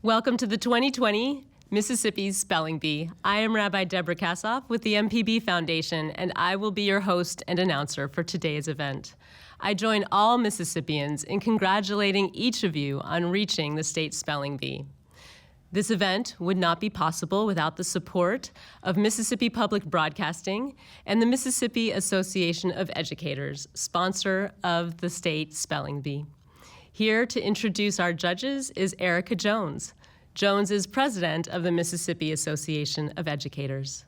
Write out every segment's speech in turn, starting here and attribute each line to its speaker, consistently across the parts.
Speaker 1: Welcome to the 2020 Mississippi Spelling Bee. I am Rabbi Deborah Kassoff with the MPB Foundation, and I will be your host and announcer for today's event. I join all Mississippians in congratulating each of you on reaching the state spelling bee. This event would not be possible without the support of Mississippi Public Broadcasting and the Mississippi Association of Educators, sponsor of the state spelling bee. Here to introduce our judges is Erica Jones. Jones is president of the Mississippi Association of Educators.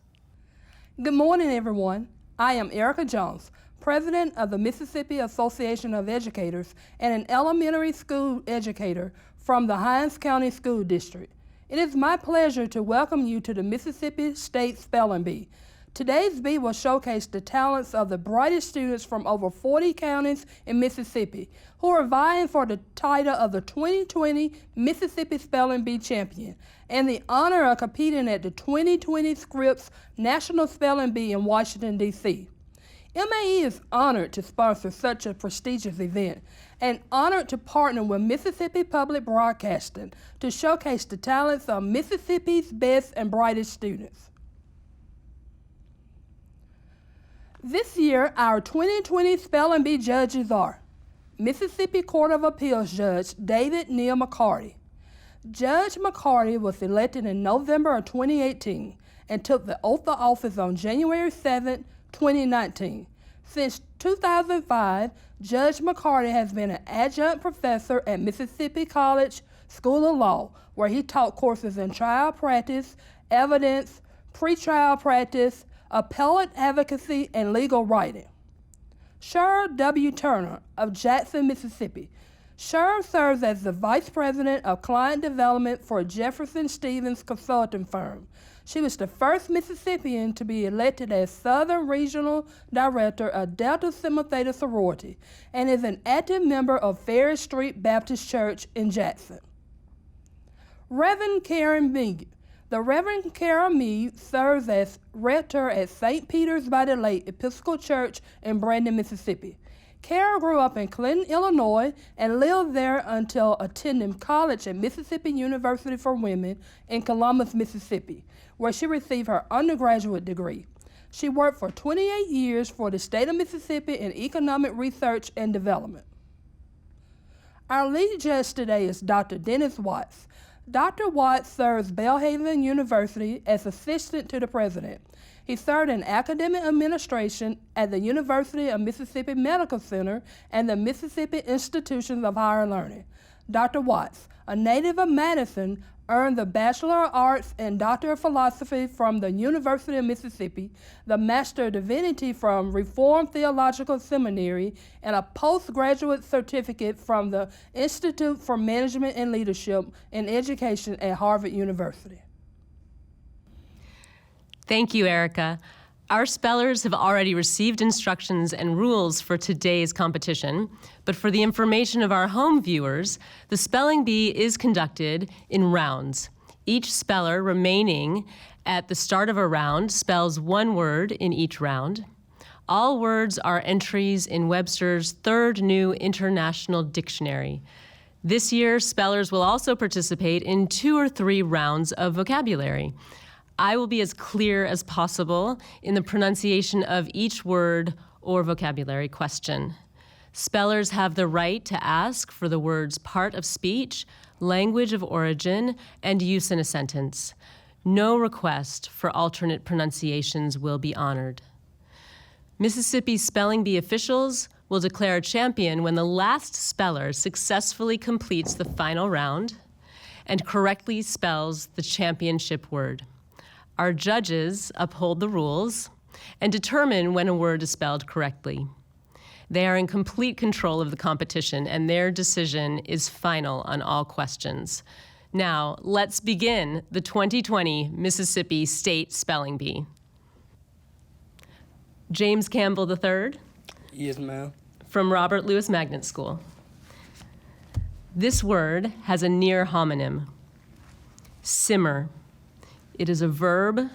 Speaker 2: Good morning, everyone. I am Erica Jones, president of the Mississippi Association of Educators and an elementary school educator from the Hancock County School District. It is my pleasure to welcome you to the Mississippi State Spelling Bee. Today's bee will showcase the talents of the brightest students from over 40 counties in Mississippi who are vying for the title of the 2020 Mississippi Spelling Bee champion and the honor of competing at the 2020 Scripps National Spelling Bee in Washington, D.C. MAE is honored to sponsor such a prestigious event and honored to partner with Mississippi Public Broadcasting to showcase the talents of Mississippi's best and brightest students. This year, our 2020 Spelling Bee judges are Mississippi Court of Appeals Judge David Neal McCarty. Judge McCarty was elected in November of 2018 and took the oath of office on January 7, 2019. Since 2005, Judge McCarty has been an adjunct professor at Mississippi College School of Law, where he taught courses in trial practice, evidence, pretrial practice, appellate advocacy, and legal writing. Cheryl W. Turner of Jackson, Mississippi. Cheryl serves as the Vice President of Client Development for Jefferson Stevens Consulting Firm. She was the first Mississippian to be elected as Southern Regional Director of Delta Sigma Theta Sorority and is an active member of Ferry Street Baptist Church in Jackson. Reverend Karen Mead. The Reverend Karen Mead serves as rector at St. Peter's by the Lake Episcopal Church in Brandon, Mississippi. Karen grew up in Clinton, Illinois, and lived there until attending college at Mississippi University for Women in Columbus, Mississippi, where she received her undergraduate degree. She worked for 28 years for the state of Mississippi in economic research and development. Our lead judge today is Dr. Dennis Watts. Dr. Watts serves Belhaven University as assistant to the president. He served in academic administration at the University of Mississippi Medical Center and the Mississippi Institutions of Higher Learning. Dr. Watts, a native of Madison, earned the Bachelor of Arts and Doctor of Philosophy from the University of Mississippi, the Master of Divinity from Reformed Theological Seminary, and a postgraduate certificate from the Institute for Management and Leadership in Education at Harvard University.
Speaker 1: Thank you, Erica. Our spellers have already received instructions and rules for today's competition, but for the information of our home viewers, the spelling bee is conducted in rounds. Each speller remaining at the start of a round spells one word in each round. All words are entries in Webster's Third New International Dictionary. This year, spellers will also participate in 2 or 3 rounds of vocabulary. I will be as clear as possible in the pronunciation of each word or vocabulary question. Spellers have the right to ask for the word's part of speech, language of origin, and use in a sentence. No request for alternate pronunciations will be honored. Mississippi Spelling Bee officials will declare a champion when the last speller successfully completes the final round and correctly spells the championship word. Our judges uphold the rules and determine when a word is spelled correctly. They are in complete control of the competition, and their decision is final on all questions. Now, let's begin the 2020 Mississippi State Spelling Bee. James Campbell III.
Speaker 3: Yes, ma'am.
Speaker 1: From Robert Louis Magnet School. This word has a near homonym, simmer. It is a verb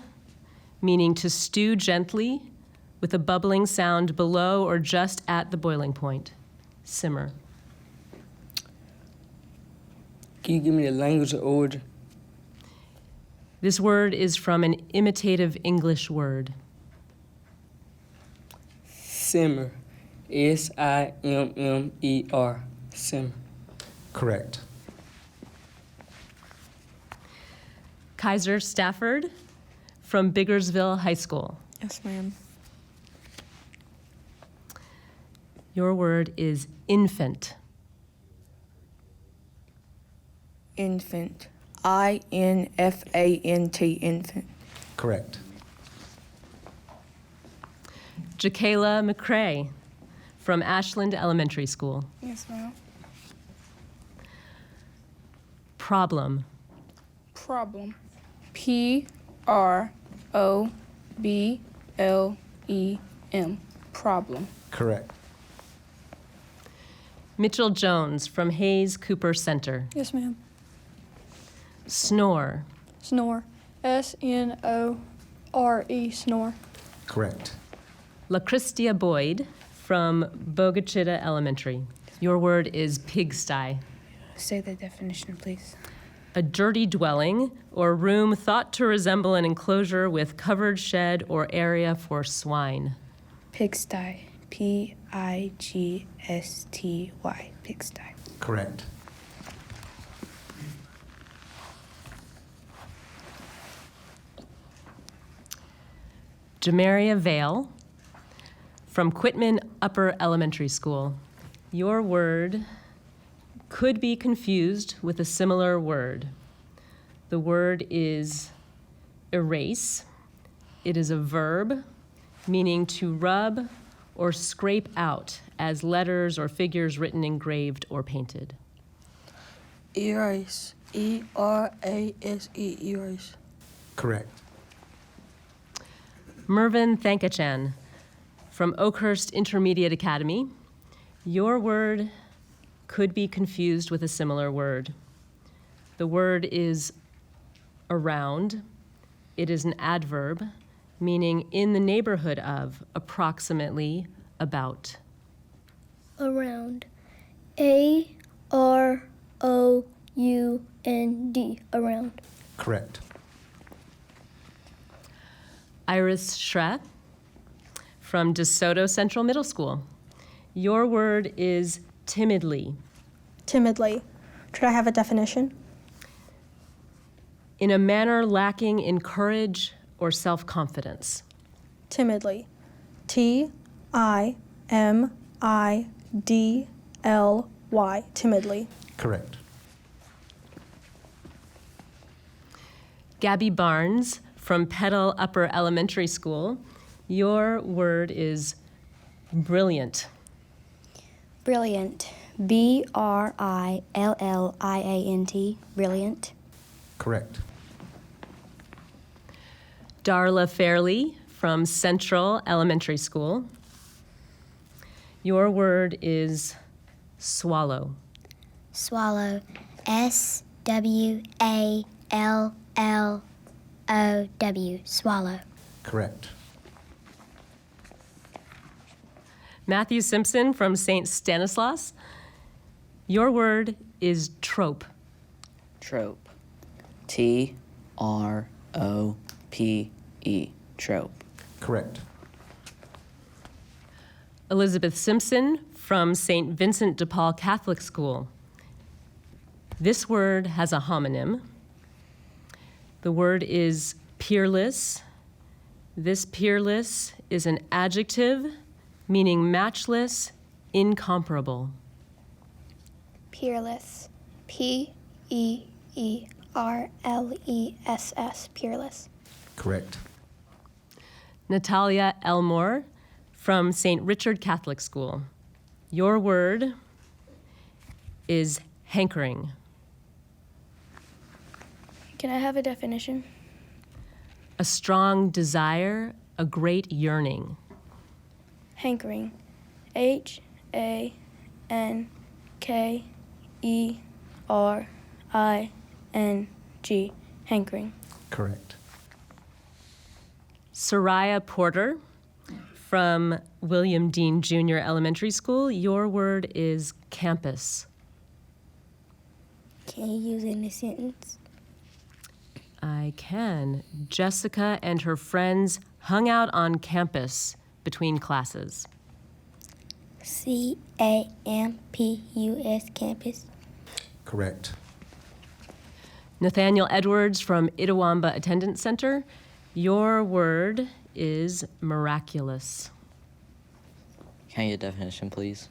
Speaker 1: meaning to stew gently with a bubbling sound below or just at the boiling point. Simmer.
Speaker 3: Can you give me the language of origin?
Speaker 1: This word is from an imitative English word.
Speaker 3: Simmer. S-I-M-M-E-R. Simmer.
Speaker 4: Correct.
Speaker 1: Kaiser Stafford from Biggersville High School.
Speaker 5: Yes, ma'am.
Speaker 1: Your word is infant.
Speaker 5: Infant. I-N-F-A-N-T, infant.
Speaker 4: Correct.
Speaker 1: Jakayla McCrae from Ashland Elementary School.
Speaker 6: Yes, ma'am.
Speaker 1: Problem.
Speaker 6: Problem. P-R-O-B-L-E-M. Problem.
Speaker 4: Correct.
Speaker 1: Mitchell Jones from Hayes Cooper Center.
Speaker 7: Yes, ma'am.
Speaker 1: Snore.
Speaker 7: Snore. S-N-O-R-E, snore.
Speaker 4: Correct.
Speaker 1: LaChristia Boyd from Bogachita Elementary. Your word is pigsty.
Speaker 6: Say the definition, please.
Speaker 1: A dirty dwelling or room thought to resemble an enclosure with covered shed or area for swine.
Speaker 6: Pigsty. P-I-G-S-T-Y. Pigsty.
Speaker 4: Correct.
Speaker 1: Jamaria Vale from Quitman Upper Elementary School. Your word could be confused with a similar word. The word is erase. It is a verb meaning to rub or scrape out as letters or figures written, engraved, or painted.
Speaker 5: Erase. E-R-A-S-E, erase.
Speaker 4: Correct.
Speaker 1: Mervyn Thankachan from Oakhurst Intermediate Academy. Your word could be confused with a similar word. The word is around. It is an adverb meaning in the neighborhood of, approximately, about.
Speaker 8: Around. A-R-O-U-N-D, around.
Speaker 4: Correct.
Speaker 1: Iris Shre from DeSoto Central Middle School. Your word is timidly.
Speaker 7: Timidly. Should I have a definition?
Speaker 1: In a manner lacking in courage or self-confidence.
Speaker 7: Timidly. T-I-M-I-D-L-Y, timidly.
Speaker 4: Correct.
Speaker 1: Gabby Barnes from Petal Upper Elementary School. Your word is brilliant.
Speaker 8: Brilliant. B-R-I-L-L-I-A-N-T, brilliant.
Speaker 4: Correct.
Speaker 1: Darla Fairley from Central Elementary School. Your word is swallow.
Speaker 8: Swallow. S-W-A-L-L-O-W, swallow.
Speaker 4: Correct.
Speaker 1: Matthew Simpson from Saint Stanislaus. Your word is trope.
Speaker 9: Trope. T-R-O-P-E. Trope.
Speaker 4: Correct.
Speaker 1: Elizabeth Simpson from St. Vincent de Paul Catholic School. This word has a homonym. The word is peerless. This peerless is an adjective meaning matchless, incomparable.
Speaker 8: Peerless. P-E-E-R-L-E-S-S, peerless.
Speaker 4: Correct.
Speaker 1: Natalia Elmore from St. Richard Catholic School. Your word is hankering.
Speaker 8: Can I have a definition?
Speaker 1: A strong desire, a great yearning.
Speaker 8: Hankering. H-A-N-K-E-R-I-N-G, hankering.
Speaker 4: Correct.
Speaker 1: Soraya Porter from William Dean Jr. Elementary School. Your word is campus.
Speaker 8: Can you use it in a sentence?
Speaker 1: I can. Jessica and her friends hung out on campus between classes.
Speaker 8: CAMPUS, campus.
Speaker 4: Correct.
Speaker 1: Nathaniel Edwards from Itawamba Attendance Center, your word is miraculous.
Speaker 9: Can I get a definition, please?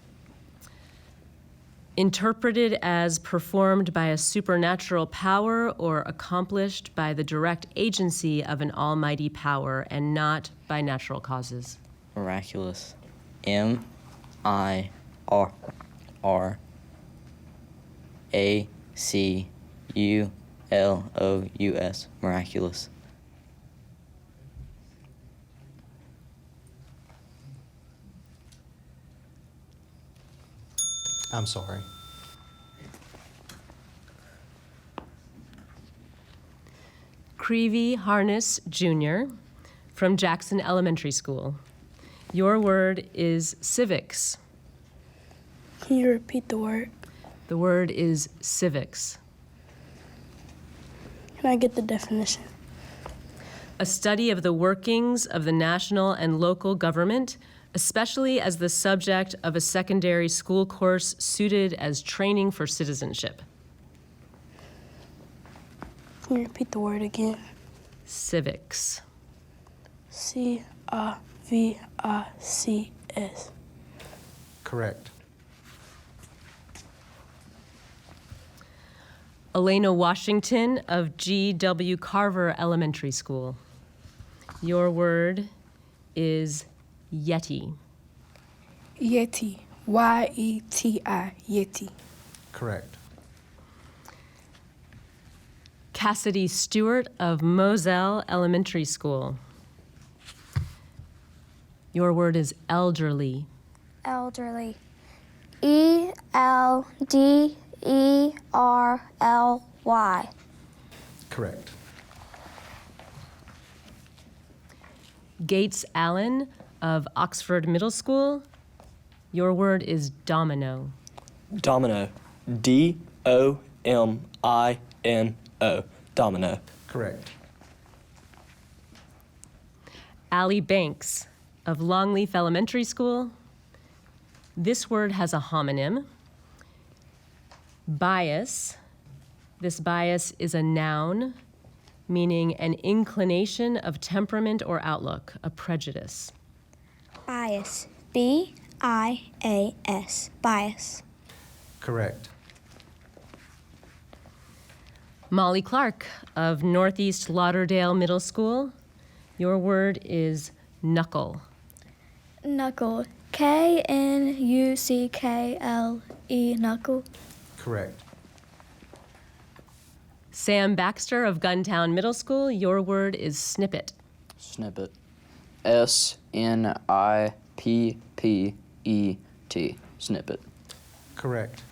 Speaker 1: Interpreted as performed by a supernatural power or accomplished by the direct agency of an almighty power and not by natural causes.
Speaker 9: Miraculous. MIRACULOUS. Miraculous.
Speaker 4: I'm sorry.
Speaker 1: Creevy Harness Jr. from Jackson Elementary School. Your word is civics.
Speaker 6: Can you repeat the word?
Speaker 1: The word is civics.
Speaker 6: Can I get the definition?
Speaker 1: A study of the workings of the national and local government, especially as the subject of a secondary school course suited as training for citizenship.
Speaker 6: Can you repeat the word again?
Speaker 1: Civics.
Speaker 6: CIVICS.
Speaker 4: Correct.
Speaker 1: Elena Washington of G.W. Carver Elementary School. Your word is Yeti.
Speaker 6: Yeti. YETI. Yeti.
Speaker 4: Correct.
Speaker 1: Cassidy Stewart of Moselle Elementary School. Your word is elderly.
Speaker 8: Elderly. ELDERLY.
Speaker 4: Correct.
Speaker 1: Gates Allen of Oxford Middle School. Your word is domino.
Speaker 3: Domino. DOMINO. Domino.
Speaker 4: Correct.
Speaker 1: Allie Banks of Longleaf Elementary School. This word has a homonym. Bias. This bias is a noun, meaning an inclination of temperament or outlook, a prejudice.
Speaker 8: Bias. BIAS. Bias.
Speaker 4: Correct.
Speaker 1: Molly Clark of Northeast Lauderdale Middle School. Your word is knuckle.
Speaker 8: Knuckle. KNUCKLE. Knuckle.
Speaker 4: Correct.
Speaker 1: Sam Baxter of Guntown Middle School. Your word is snippet.
Speaker 9: Snippet. SNIPPET. Snippet.
Speaker 4: Correct.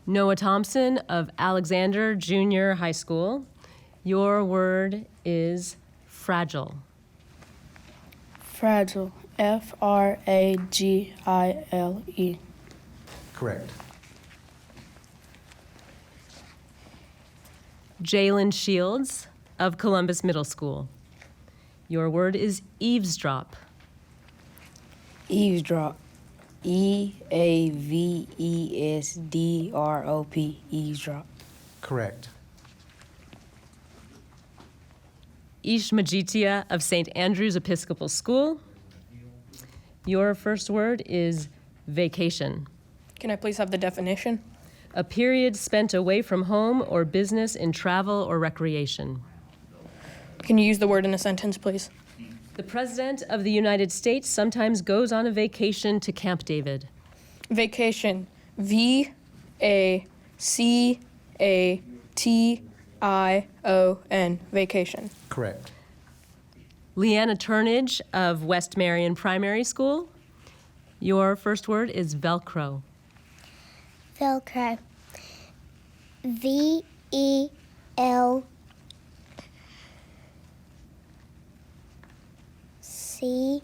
Speaker 1: Noah Thompson of Alexander Junior High School. Your word is fragile.
Speaker 6: Fragile. FRAGILE.
Speaker 4: Correct.
Speaker 1: Jalen Shields of Columbus Middle School. Your word is eavesdrop.
Speaker 9: Eavesdrop. EAVESDROP. Eavesdrop.
Speaker 4: Correct.
Speaker 1: Eesh Majithia of St. Andrew's Episcopal School. Your first word is vacation.
Speaker 10: Can I please have the definition?
Speaker 1: A period spent away from home or business in travel or recreation.
Speaker 10: Can you use the word in a sentence, please?
Speaker 1: The President of the United States sometimes goes on a vacation to Camp David.
Speaker 10: Vacation. VACATION. Vacation.
Speaker 4: Correct.
Speaker 1: Leanna Turnage of West Marion Primary School. Your first word is Velcro.
Speaker 8: Velcro. VEL. CROW.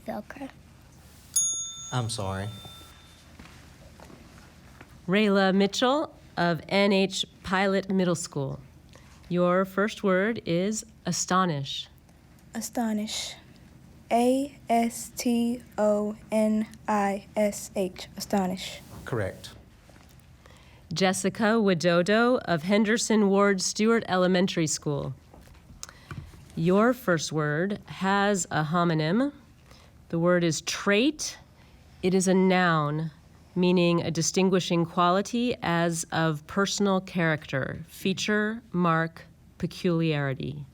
Speaker 8: Velcro.
Speaker 4: I'm sorry.
Speaker 1: Rayla Mitchell of NH Pilot Middle School. Your first word is astonish.
Speaker 6: Astonish. ASTONISH. Astonish.
Speaker 4: Correct.
Speaker 1: Jessica Widodo of Henderson Ward Stewart Elementary School. Your first word has a homonym. The word is trait. It is a noun, meaning a distinguishing quality as of personal character, feature, mark, peculiarity.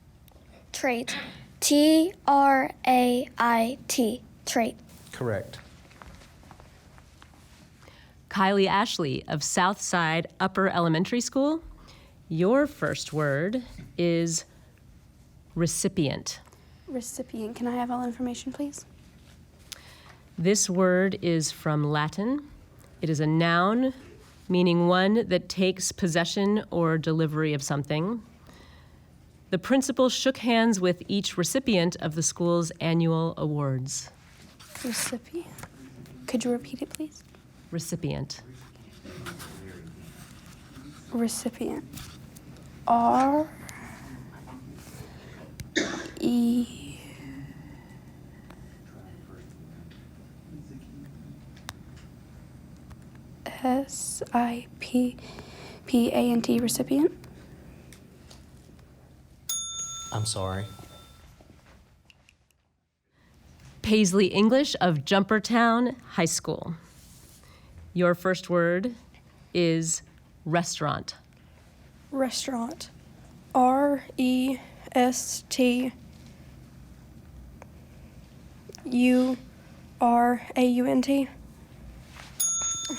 Speaker 8: Trait. TRAIT. Trait.
Speaker 4: Correct.
Speaker 1: Kylie Ashley of Southside Upper Elementary School. Your first word is recipient.
Speaker 6: Recipient. Can I have all information, please?
Speaker 1: This word is from Latin. It is a noun, meaning one that takes possession or delivery of something. The principal shook hands with each recipient of the school's annual awards.
Speaker 6: Recipient. Could you repeat it, please?
Speaker 1: Recipient.
Speaker 6: Recipient. R E SIPPANT. Recipient.
Speaker 4: I'm sorry.
Speaker 1: Paisley English of Jumpertown High School. Your first word is restaurant.
Speaker 6: Restaurant. RESTURAUNT.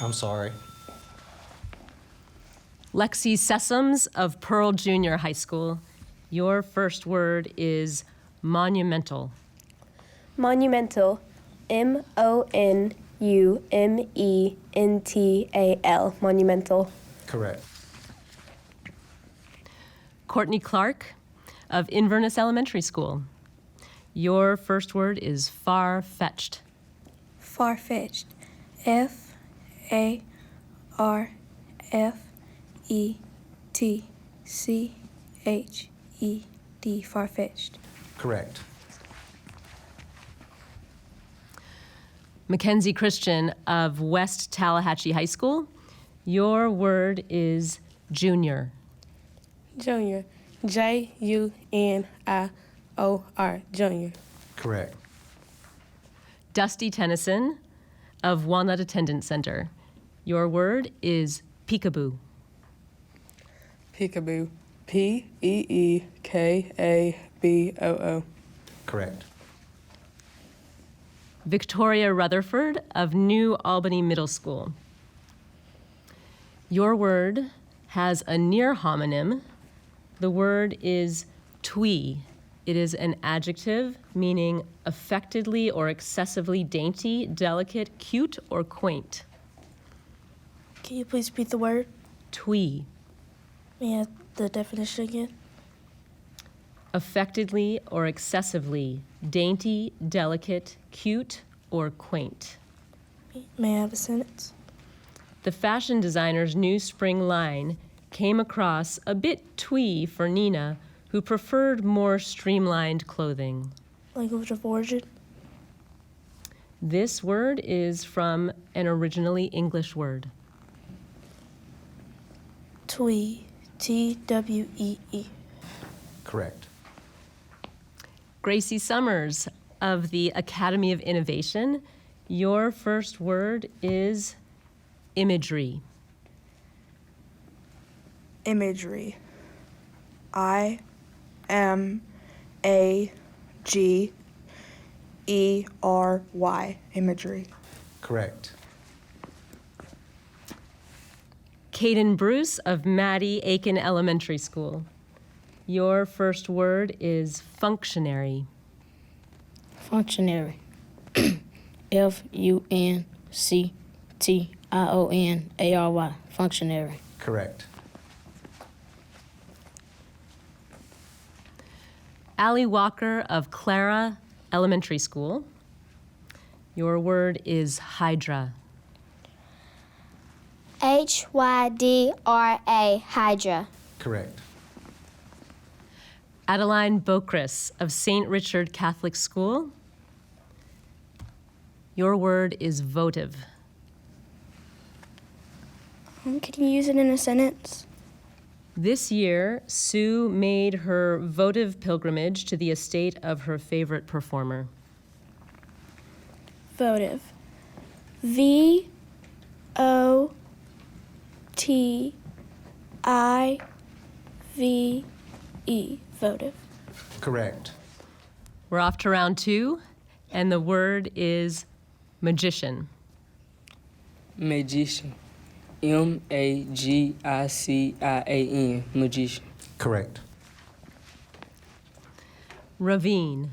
Speaker 4: I'm sorry.
Speaker 1: Lexi Sessoms of Pearl Junior High School. Your first word is monumental.
Speaker 11: Monumental. MONUMENTAL. Monumental.
Speaker 4: Correct.
Speaker 1: Courtney Clark of Inverness Elementary School. Your first word is far-fetched.
Speaker 6: Far-fetched. FARFETCHED. Far-fetched.
Speaker 4: Correct.
Speaker 1: Mackenzie Christian of West Tallahatchie High School. Your word is junior.
Speaker 10: Junior. JUNIOR. Junior.
Speaker 4: Correct.
Speaker 1: Dusty Tennyson of Walnut Attendance Center. Your word is peekaboo.
Speaker 10: Peekaboo. PEEKABOO.
Speaker 4: Correct.
Speaker 1: Victoria Rutherford of New Albany Middle School. Your word has a near homonym. The word is twee. It is an adjective meaning affectedly or excessively dainty, delicate, cute, or quaint.
Speaker 6: Can you please repeat the word?
Speaker 1: Twee.
Speaker 6: May I have the definition again?
Speaker 1: Affectedly or excessively dainty, delicate, cute, or quaint.
Speaker 6: May I have a sentence?
Speaker 1: The fashion designer's new spring line came across a bit twee for Nina, who preferred more streamlined clothing.
Speaker 6: Language of origin?
Speaker 1: This word is from an originally English word.
Speaker 6: Twee. TWEE.
Speaker 4: Correct.
Speaker 1: Gracie Summers of the Academy of Innovation. Your first word is imagery.
Speaker 6: Imagery. IMAGERY. Imagery.
Speaker 4: Correct.
Speaker 1: Caden Bruce of Maddie Aiken Elementary School. Your first word is functionary.
Speaker 9: Functionary. FUNCTIONARY. Functionary.
Speaker 4: Correct.
Speaker 1: Allie Walker of Clara Elementary School. Your word is hydra.
Speaker 8: HYDRA, Hydra.
Speaker 4: Correct.
Speaker 1: Adeline Bokris of St. Richard Catholic School. Your word is votive.
Speaker 6: Can you use it in a sentence?
Speaker 1: This year, Sue made her votive pilgrimage to the estate of her favorite performer.
Speaker 6: Votive. VOTIVE. Votive.
Speaker 4: Correct.
Speaker 1: We're off to round 2, and the word is magician.
Speaker 10: Magician. MAGICIAN. Magician.
Speaker 4: Correct.
Speaker 1: Ravine.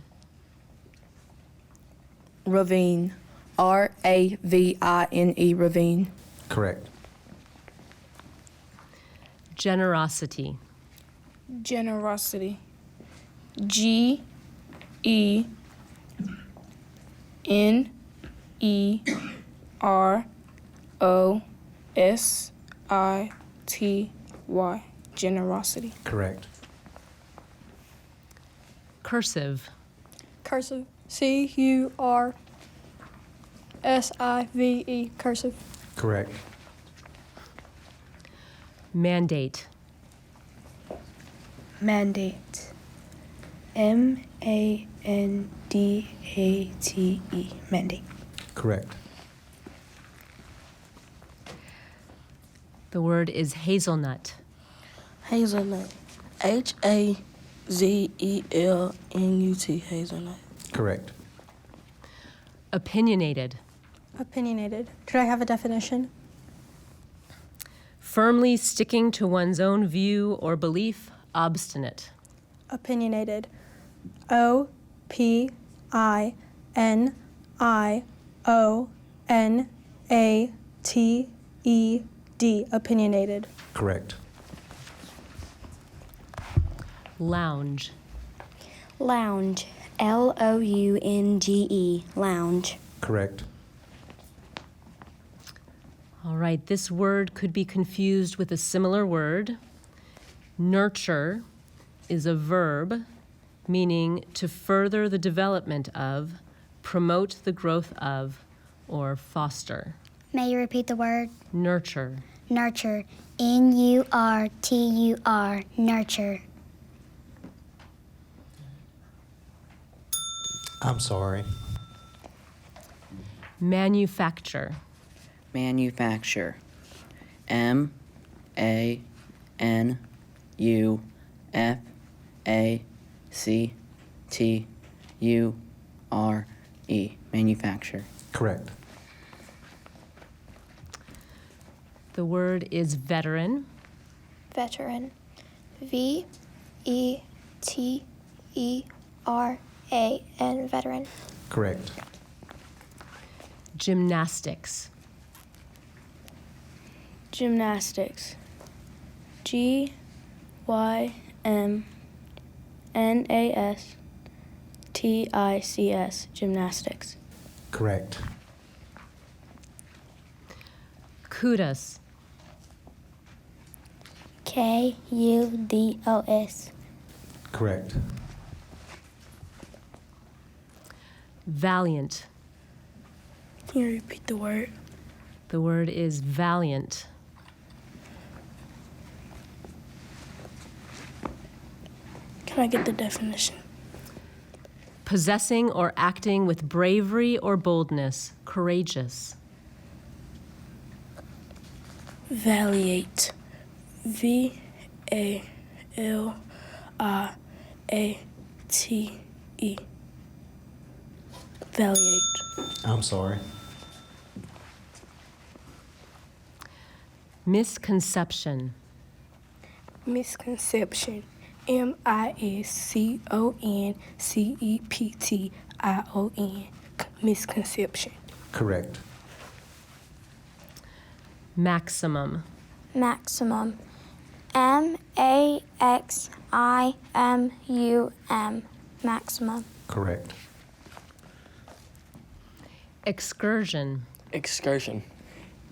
Speaker 5: Ravine. RAVINE. Ravine.
Speaker 4: Correct.
Speaker 1: Generosity.
Speaker 10: Generosity. GENEROSITY. Generosity.
Speaker 4: Correct.
Speaker 1: Cursive.
Speaker 7: Cursive. CURSIVE. Cursive.
Speaker 4: Correct.
Speaker 1: Mandate.
Speaker 5: Mandate. MANDATE. Mandate.
Speaker 4: Correct.
Speaker 1: The word is hazelnut.
Speaker 5: Hazelnut. HAZELNUT. Hazelnut.
Speaker 4: Correct.
Speaker 1: Opinionated.
Speaker 7: Opinionated. Could I have a definition?
Speaker 1: Firmly sticking to one's own view or belief, obstinate.
Speaker 7: Opinionated. OPINIONATED. Opinionated.
Speaker 4: Correct.
Speaker 1: Lounge.
Speaker 6: Lounge. LOUNGE. Lounge.
Speaker 4: Correct.
Speaker 1: All right, this word could be confused with a similar word. Nurture is a verb meaning to further the development of, promote the growth of, or foster.
Speaker 8: May you repeat the word?
Speaker 1: Nurture.
Speaker 8: Nurture. NURTUR. Nurture.
Speaker 4: I'm sorry.
Speaker 1: Manufacture.
Speaker 12: Manufacture. MANUFACTURE. Manufacture.
Speaker 4: Correct.
Speaker 1: The word is veteran.
Speaker 6: Veteran. VETERAN. Veteran.
Speaker 4: Correct.
Speaker 1: Gymnastics.
Speaker 10: Gymnastics. GYMNASTICS. Gymnastics.
Speaker 4: Correct.
Speaker 1: Kudos.
Speaker 8: KUDOS.
Speaker 4: Correct.
Speaker 1: Valiant.
Speaker 10: Can you repeat the word?
Speaker 1: The word is valiant.
Speaker 10: Can I get the definition?
Speaker 1: Possessing or acting with bravery or boldness, courageous.
Speaker 10: Valiate. VALIATE. Valiate.
Speaker 4: I'm sorry.
Speaker 1: Misconception.
Speaker 10: Misconception. MISCONCEPTION. Misconception.
Speaker 4: Correct.
Speaker 1: Maximum.
Speaker 6: Maximum. MAXIMUM. Maximum.
Speaker 4: Correct.
Speaker 1: Excursion.
Speaker 3: Excursion.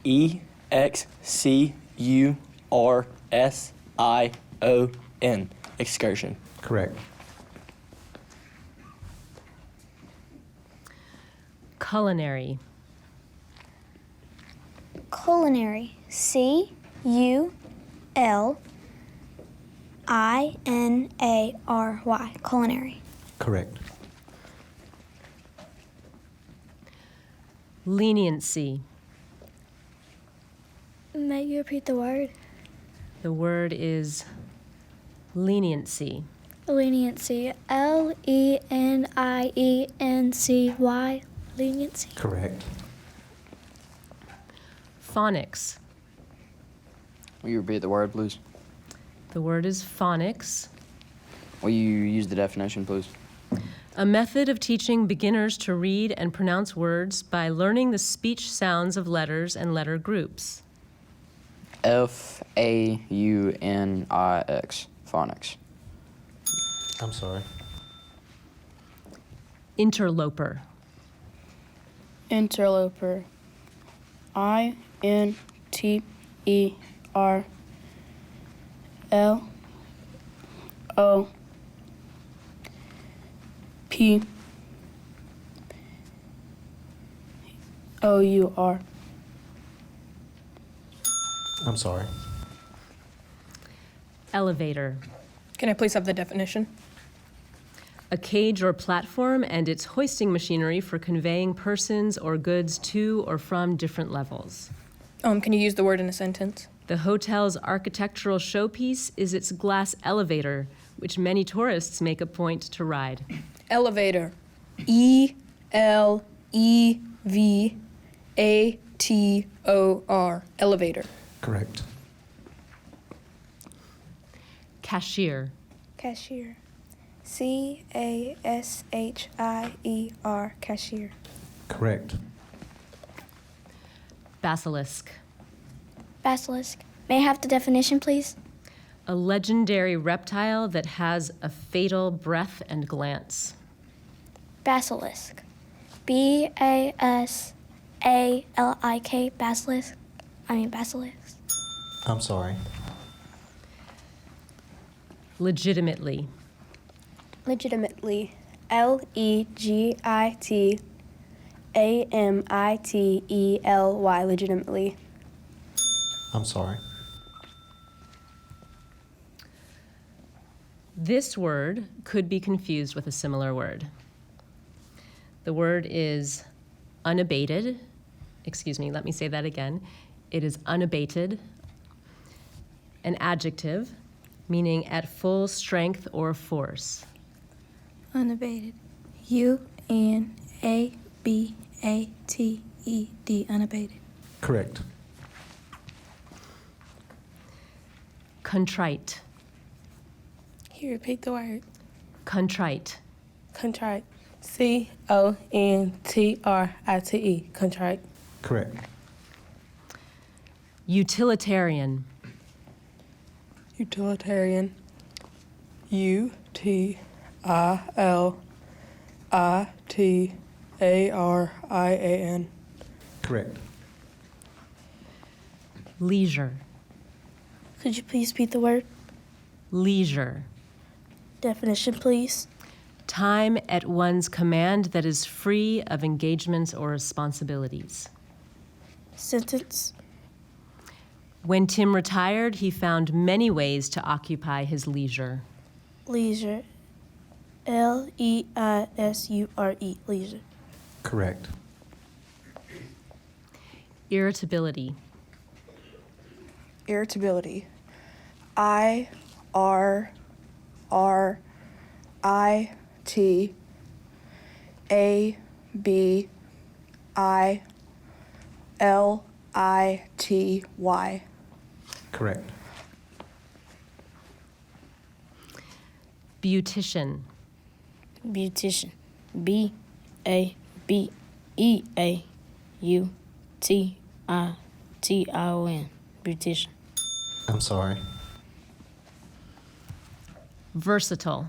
Speaker 3: EXCURSION. Excursion. Excursion.
Speaker 4: Correct.
Speaker 1: Culinary.
Speaker 8: Culinary. C-U-L-I-N-A-R-Y. Culinary.
Speaker 4: Correct.
Speaker 1: Leniency.
Speaker 8: May you repeat the word?
Speaker 1: The word is leniency.
Speaker 8: Leniency. L-E-N-I-E-N-C-Y. Leniency.
Speaker 4: Correct.
Speaker 1: Phonics.
Speaker 12: Will you repeat the word, please?
Speaker 1: The word is phonics,
Speaker 12: Will you use the definition, please?
Speaker 1: a method of teaching beginners to read and pronounce words by learning the speech sounds of letters and letter groups.
Speaker 12: F-A-U-N-I-X. Phonics.
Speaker 4: I'm sorry.
Speaker 1: Interloper.
Speaker 10: Interloper. I-N-T-E-R-L-O-P-O-U-R.
Speaker 4: I'm sorry.
Speaker 1: Elevator.
Speaker 6: Can I please have the definition?
Speaker 1: A cage or platform and its hoisting machinery for conveying persons or goods to or from different levels.
Speaker 6: Can you use the word in a sentence?
Speaker 1: The hotel's architectural showpiece is its glass elevator, which many tourists make a point to ride.
Speaker 6: Elevator. E-L-E-V-A-T-O-R. Elevator.
Speaker 4: Correct.
Speaker 1: Cashier.
Speaker 5: Cashier. C-A-S-H-I-E-R. Cashier.
Speaker 4: Correct.
Speaker 1: Basilisk.
Speaker 8: Basilisk. May I have the definition, please?
Speaker 1: A legendary reptile that has a fatal breath and glance.
Speaker 8: Basilisk. B-A-S-A-L-I-K. Basilisk. Basilisk.
Speaker 4: I'm sorry.
Speaker 1: Legitimately.
Speaker 11: Legitimately. L-E-G-I-T-A-M-I-T-E-L-Y. Legitimately.
Speaker 4: I'm sorry.
Speaker 1: This word could be confused with a similar word. The word is unabated. Excuse me, let me say that again. It is unabated, an adjective meaning at full strength or force.
Speaker 7: Unabated. U-N-A-B-A-T-E-D. Unabated.
Speaker 4: Correct.
Speaker 1: Contrite.
Speaker 10: Can you repeat the word?
Speaker 1: Contrite.
Speaker 10: Contrite. C-O-N-T-R-I-T-E. Contrite.
Speaker 4: Correct.
Speaker 1: Utilitarian.
Speaker 10: Utilitarian. U-T-I-L-I-T-A-R-I-A-N.
Speaker 4: Correct.
Speaker 1: Leisure.
Speaker 10: Could you please repeat the word?
Speaker 1: Leisure.
Speaker 10: Definition, please.
Speaker 1: Time at one's command that is free of engagements or responsibilities.
Speaker 10: Sentence.
Speaker 1: When Tim retired, he found many ways to occupy his leisure.
Speaker 10: Leisure. L-E-I-S-U-R-E. Leisure.
Speaker 4: Correct.
Speaker 1: Irritability.
Speaker 5: Irritability. I-R-R-I-T-A-B-I-L-I-T-Y.
Speaker 4: Correct.
Speaker 1: Beautician.
Speaker 9: Beautician. B-A-B-E-A-U-T-I-T-I-O-N. Beautician.
Speaker 4: I'm sorry.
Speaker 1: Versatile.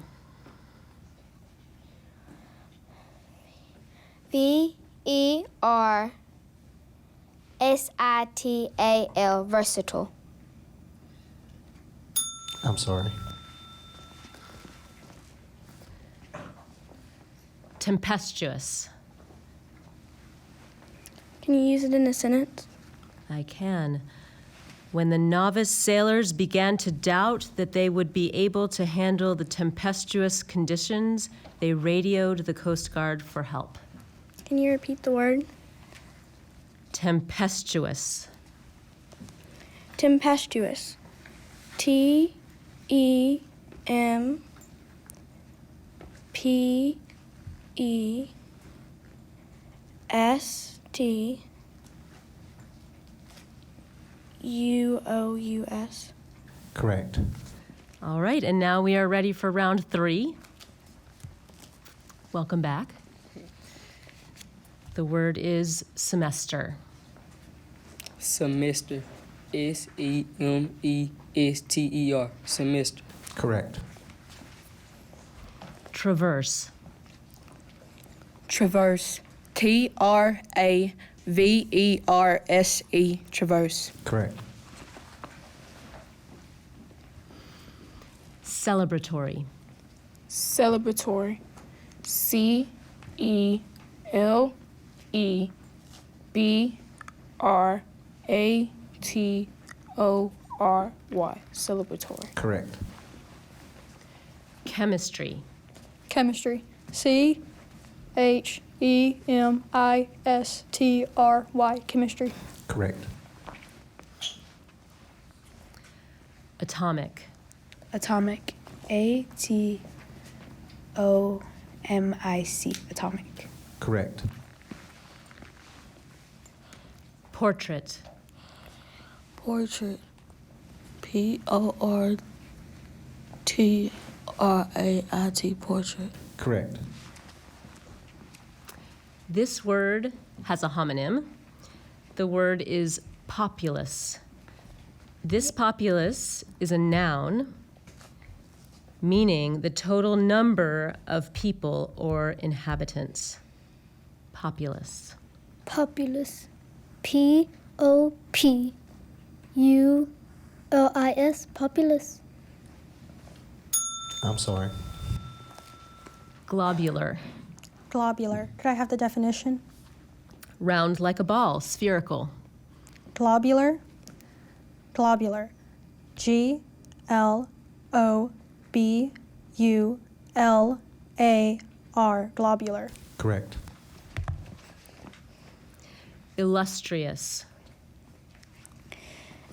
Speaker 8: S-I-T-A-L, versatile.
Speaker 4: I'm sorry.
Speaker 1: Tempestuous.
Speaker 6: Can you use it in a sentence?
Speaker 1: I can. When the novice sailors began to doubt that they would be able to handle the tempestuous conditions, they radioed the Coast Guard for help.
Speaker 6: Can you repeat the word?
Speaker 1: Tempestuous.
Speaker 6: Tempestuous. Tempestuous.
Speaker 4: Correct.
Speaker 1: All right, and now we are ready for round 3. Welcome back. The word is semester.
Speaker 3: Semester. S-E-M-E-S-T-E-R. Semester.
Speaker 4: Correct.
Speaker 1: Traverse.
Speaker 2: Traverse. T-R-A-V-E-R-S-E. Traverse.
Speaker 4: Correct.
Speaker 1: Celebratory.
Speaker 10: Celebratory. C-E-L-E-B-R-A-T-O-R-Y. Celebratory.
Speaker 4: Correct.
Speaker 1: Chemistry.
Speaker 10: Chemistry. C-H-E-M-I-S-T-R-Y. Chemistry.
Speaker 4: Correct.
Speaker 1: Atomic.
Speaker 5: Atomic. A-T-O-M-I-C. Atomic.
Speaker 4: Correct.
Speaker 1: Portrait.
Speaker 10: Portrait. P-O-R-T-R-A-I-T. Portrait.
Speaker 4: Correct.
Speaker 1: This word has a homonym. The word is populace. This populace is a noun meaning the total number of people or inhabitants. Populace.
Speaker 8: Populous. P-O-P-U-L-I-S. Populous.
Speaker 4: I'm sorry.
Speaker 1: Globular.
Speaker 7: Globular. Could I have the definition?
Speaker 1: Round like a ball, spherical.
Speaker 7: Globular. Globular. G-L-O-B-U-L-A-R. Globular.
Speaker 4: Correct.
Speaker 1: Illustrious.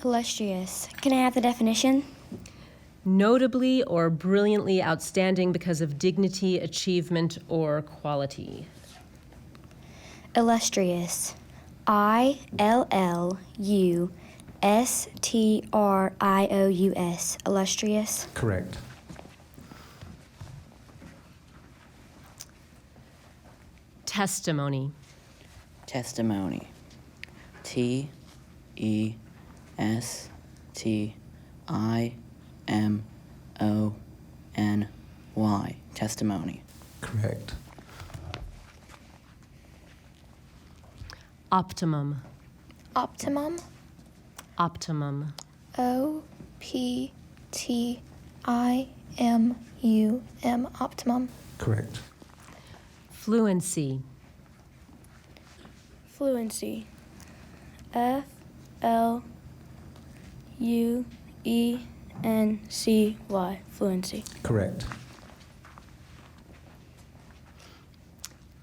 Speaker 8: Illustrious. Can I have the definition?
Speaker 1: Notably or brilliantly outstanding because of dignity, achievement, or quality.
Speaker 8: Illustrious. I-L-L-U-S-T-R-I-O-U-S. Illustrious.
Speaker 4: Correct.
Speaker 1: Testimony.
Speaker 12: Testimony. T-E-S-T-I-M-O-N-Y. Testimony.
Speaker 4: Correct.
Speaker 1: Optimum.
Speaker 6: Optimum.
Speaker 1: Optimum.
Speaker 6: O-P-T-I-M-U-M. Optimum.
Speaker 4: Correct.
Speaker 1: Fluency.
Speaker 6: Fluency. F-L-U-E-N-C-Y. Fluency.
Speaker 4: Correct.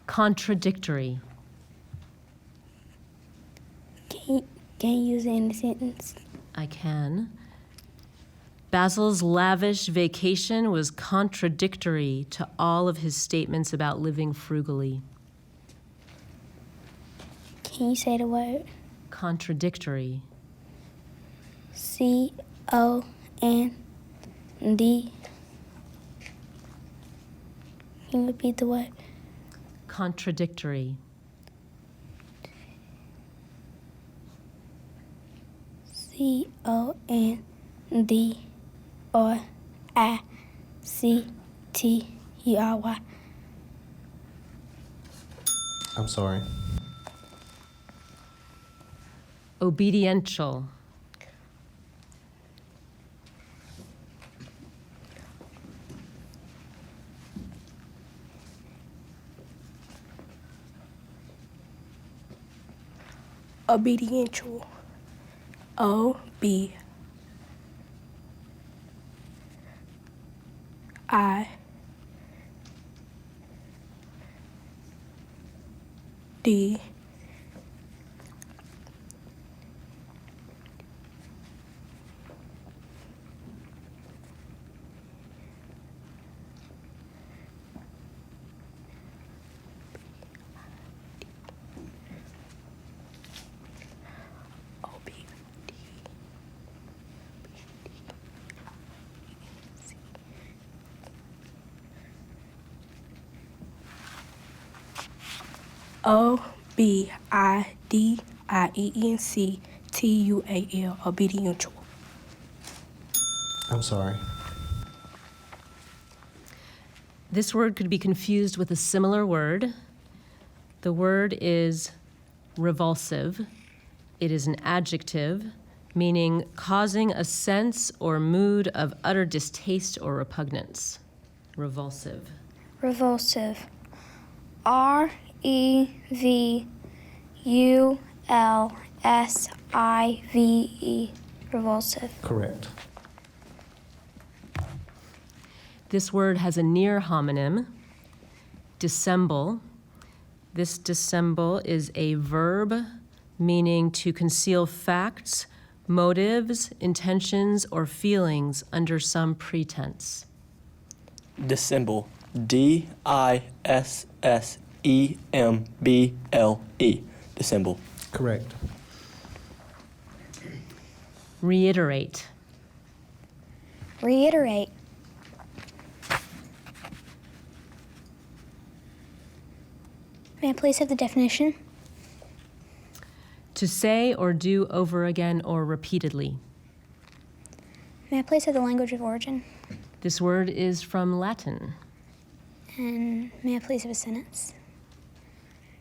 Speaker 1: Contradictory.
Speaker 8: Can you use it in a sentence?
Speaker 1: I can. Basil's lavish vacation was contradictory to all of his statements about living frugally.
Speaker 8: Can you say the word?
Speaker 1: Contradictory.
Speaker 8: C-O-N-D. Can you repeat the word?
Speaker 1: Contradictory.
Speaker 8: C-O-N-D-R-I-C-T-E-R-Y.
Speaker 4: I'm sorry.
Speaker 1: Obediential.
Speaker 5: Obediential. O B I D Obediential. Obediential.
Speaker 4: I'm sorry.
Speaker 1: This word could be confused with a similar word. The word is revulsive. It is an adjective, meaning causing a sense or mood of utter distaste or repugnance. Revulsive.
Speaker 8: Revulsive. REVULSIVE. Revulsive.
Speaker 4: Correct.
Speaker 1: This word has a near homonym, dissemble. This dissemble is a verb meaning to conceal facts, motives, intentions, or feelings under some pretense.
Speaker 3: Dissemble. DISSEMBLE. Dissemble.
Speaker 4: Correct.
Speaker 1: Reiterate.
Speaker 8: Reiterate. May I please have the definition?
Speaker 1: To say or do over again or repeatedly.
Speaker 8: May I please have the language of origin?
Speaker 1: This word is from Latin.
Speaker 8: And may I please have a sentence?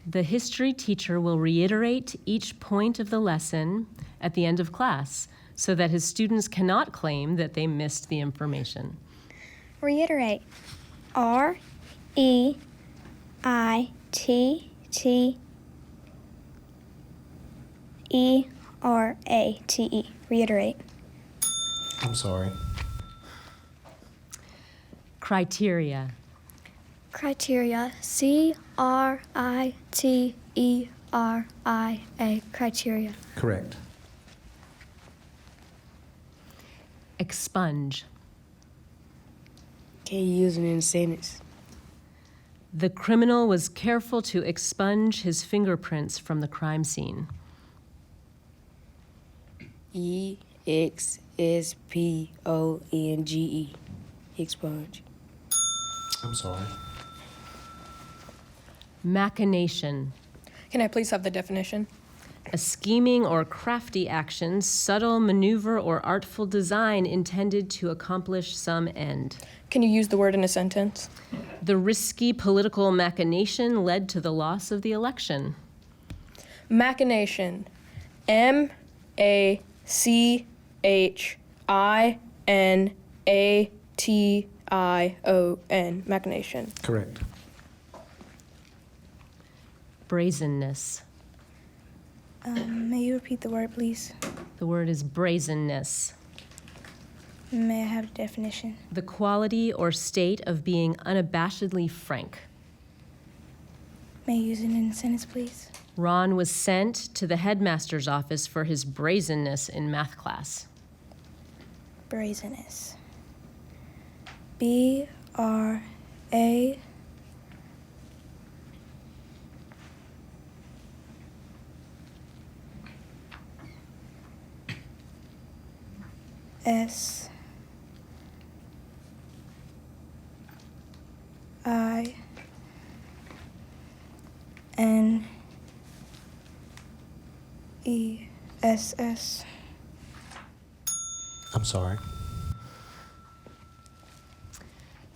Speaker 1: The history teacher will reiterate each point of the lesson at the end of class so that his students cannot claim that they missed the information.
Speaker 8: Reiterate. REITTE. Reiterate.
Speaker 4: I'm sorry.
Speaker 1: Criteria.
Speaker 8: Criteria. CRITERIA. Criteria.
Speaker 4: Correct.
Speaker 1: Expunge.
Speaker 9: Can you use it in a sentence?
Speaker 1: The criminal was careful to expunge his fingerprints from the crime scene.
Speaker 9: EXSPONGE. Expunge.
Speaker 4: I'm sorry.
Speaker 1: Machination.
Speaker 5: Can I please have the definition?
Speaker 1: A scheming or crafty action, subtle maneuver or artful design intended to accomplish some end.
Speaker 5: Can you use the word in a sentence?
Speaker 1: The risky political machination led to the loss of the election.
Speaker 5: Machination. MACHINATION. Machination.
Speaker 4: Correct.
Speaker 1: Brazenness.
Speaker 6: May you repeat the word, please?
Speaker 1: The word is brazenness.
Speaker 6: May I have a definition?
Speaker 1: The quality or state of being unabashedly frank.
Speaker 6: May I use it in a sentence, please?
Speaker 1: Ron was sent to the headmaster's office for his brazenness in math class.
Speaker 6: Brazenness. B-R-A S I N E S S.
Speaker 4: I'm sorry.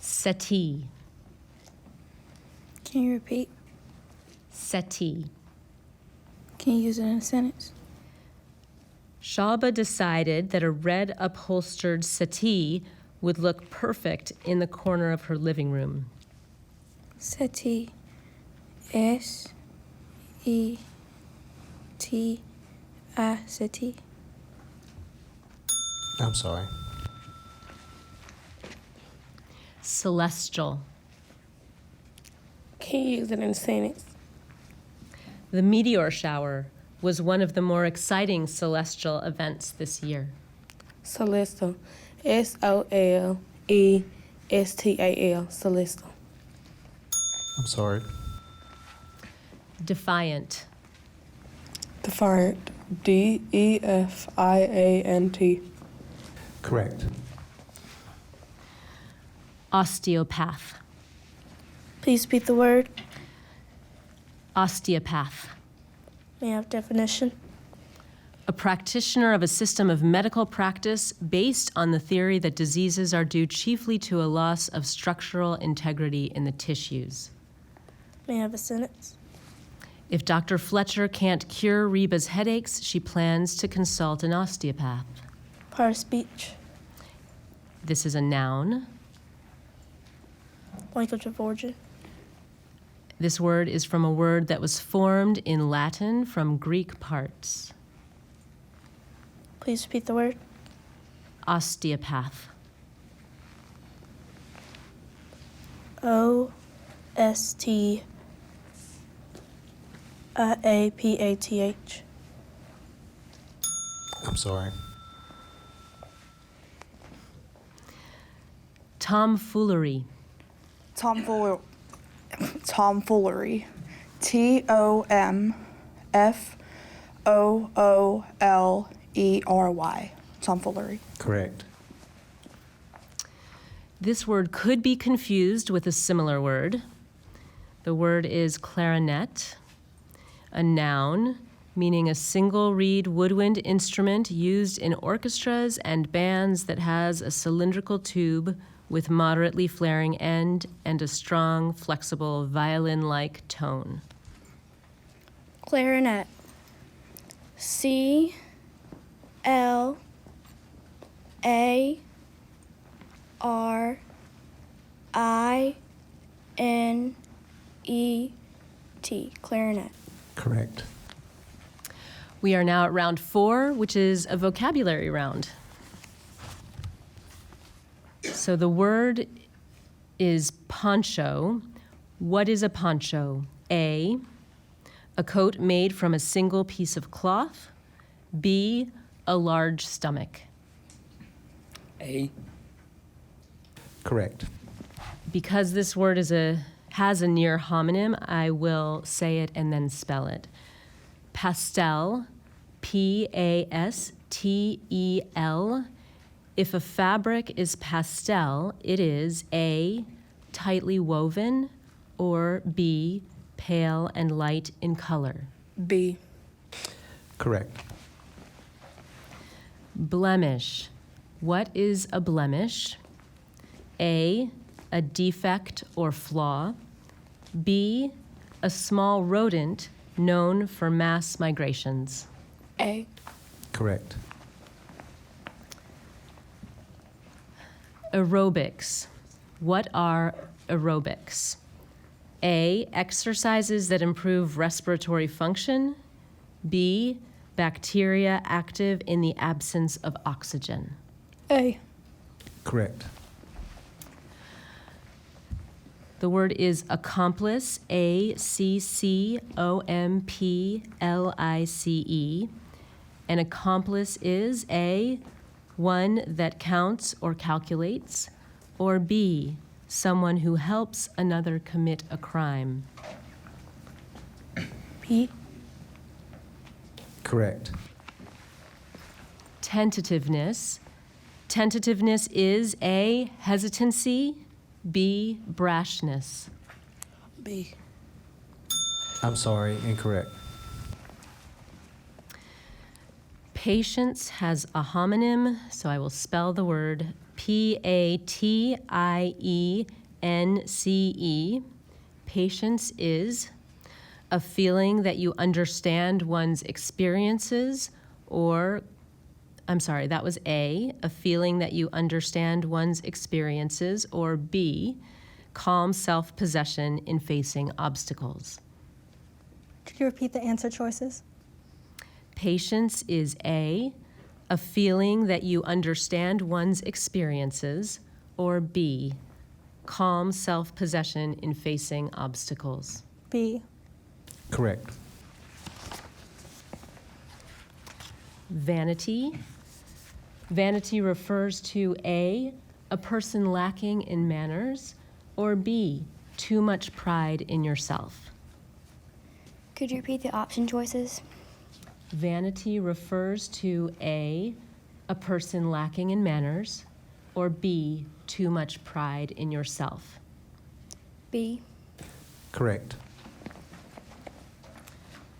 Speaker 1: Settee.
Speaker 6: Can you repeat?
Speaker 1: Settee.
Speaker 6: Can you use it in a sentence?
Speaker 1: Shaba decided that a red upholstered settee would look perfect in the corner of her living room.
Speaker 9: Settee. S-E-T-I, settee.
Speaker 4: I'm sorry.
Speaker 1: Celestial.
Speaker 9: Can you use it in a sentence?
Speaker 1: The meteor shower was one of the more exciting celestial events this year.
Speaker 9: Celestial. S-O-L-E-S-T-A-L. Celestial.
Speaker 4: I'm sorry.
Speaker 1: Defiant.
Speaker 2: Defiant. D-E-F-I-A-N-T.
Speaker 4: Correct.
Speaker 1: Osteopath.
Speaker 9: Please repeat the word.
Speaker 1: Osteopath.
Speaker 9: May I have definition?
Speaker 1: A practitioner of a system of medical practice based on the theory that diseases are due chiefly to a loss of structural integrity in the tissues.
Speaker 9: May I have a sentence?
Speaker 1: If Dr. Fletcher can't cure Reba's headaches, she plans to consult an osteopath.
Speaker 9: Part of speech.
Speaker 1: This is a noun.
Speaker 9: Language of origin.
Speaker 1: This word is from a word that was formed in Latin from Greek parts.
Speaker 9: Please repeat the word.
Speaker 1: Osteopath.
Speaker 9: O-S-T-A-P-A-T-H.
Speaker 4: I'm sorry.
Speaker 1: Tomfoolery.
Speaker 13: Tomfoolery. T-O-M-F-O-O-L-E-R-Y. Tomfoolery.
Speaker 4: Correct.
Speaker 1: This word could be confused with a similar word. The word is clarinet, a noun meaning a single reed woodwind instrument used in orchestras and bands that has a cylindrical tube with moderately flaring end and a strong, flexible violin-like tone.
Speaker 8: Clarinet. C-L-A-R-I-N-E-T. Clarinet.
Speaker 4: Correct.
Speaker 1: We are now at round 4, which is a vocabulary round. So the word is poncho. What is a poncho? A coat made from a single piece of cloth. B, a large stomach.
Speaker 3: A.
Speaker 4: Correct.
Speaker 1: Because this word has a near homonym, I will say it and then spell it. Pastel, P-A-S-T-E-L. If a fabric is pastel, it is A, tightly woven, or B, pale and light in color.
Speaker 13: B.
Speaker 4: Correct.
Speaker 1: Blemish. What is a blemish? A defect or flaw. B, a small rodent known for mass migrations.
Speaker 13: A.
Speaker 4: Correct.
Speaker 1: Aerobics. What are aerobics? A, exercises that improve respiratory function. B, bacteria active in the absence of oxygen.
Speaker 13: A.
Speaker 4: Correct.
Speaker 1: The word is accomplice, A-C-C-O-M-P-L-I-C-E. An accomplice is A, one that counts or calculates, or B, someone who helps another commit a crime.
Speaker 9: P.
Speaker 4: Correct.
Speaker 1: Tentativeness. Tentativeness is A, hesitancy, B, brashness.
Speaker 13: B.
Speaker 4: I'm sorry. Incorrect.
Speaker 1: Patience has a homonym, so I will spell the word P-A-T-I-E-N-C-E. Patience is a feeling that you understand one's experiences or I'm sorry, that was A, a feeling that you understand one's experiences, or B, calm self-possession in facing obstacles.
Speaker 7: Could you repeat the answer choices?
Speaker 1: Patience is A, a feeling that you understand one's experiences, or B, calm self-possession in facing obstacles.
Speaker 7: B.
Speaker 4: Correct.
Speaker 1: Vanity. Vanity refers to A, a person lacking in manners, or B, too much pride in yourself.
Speaker 6: Could you repeat the option choices?
Speaker 1: Vanity refers to A, a person lacking in manners, or B, too much pride in yourself.
Speaker 6: B.
Speaker 4: Correct.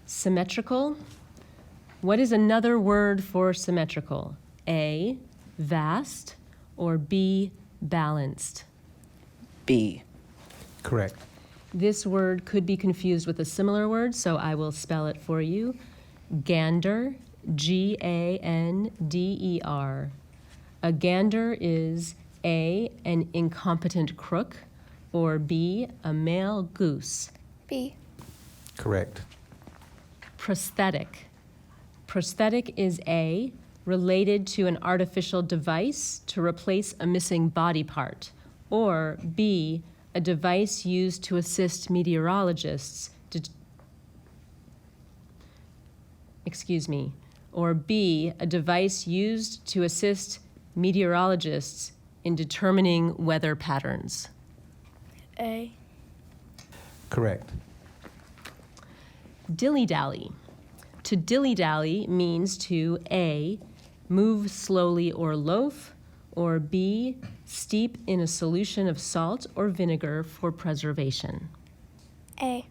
Speaker 1: Symmetrical. What is another word for symmetrical? A, vast, or B, balanced?
Speaker 12: B.
Speaker 4: Correct.
Speaker 1: This word could be confused with a similar word, so I will spell it for you. Gander, G-A-N-D-E-R. A gander is A, an incompetent crook, or B, a male goose.
Speaker 6: B.
Speaker 4: Correct.
Speaker 1: Prosthetic. Prosthetic is A, related to an artificial device to replace a missing body part, or B, a device used to assist meteorologists or B, a device used to assist meteorologists in determining weather patterns.
Speaker 9: A.
Speaker 4: Correct.
Speaker 1: Dilly-dally. To dilly-dally means to A, move slowly or loaf, or B, steep in a solution of salt or vinegar for preservation.
Speaker 6: A.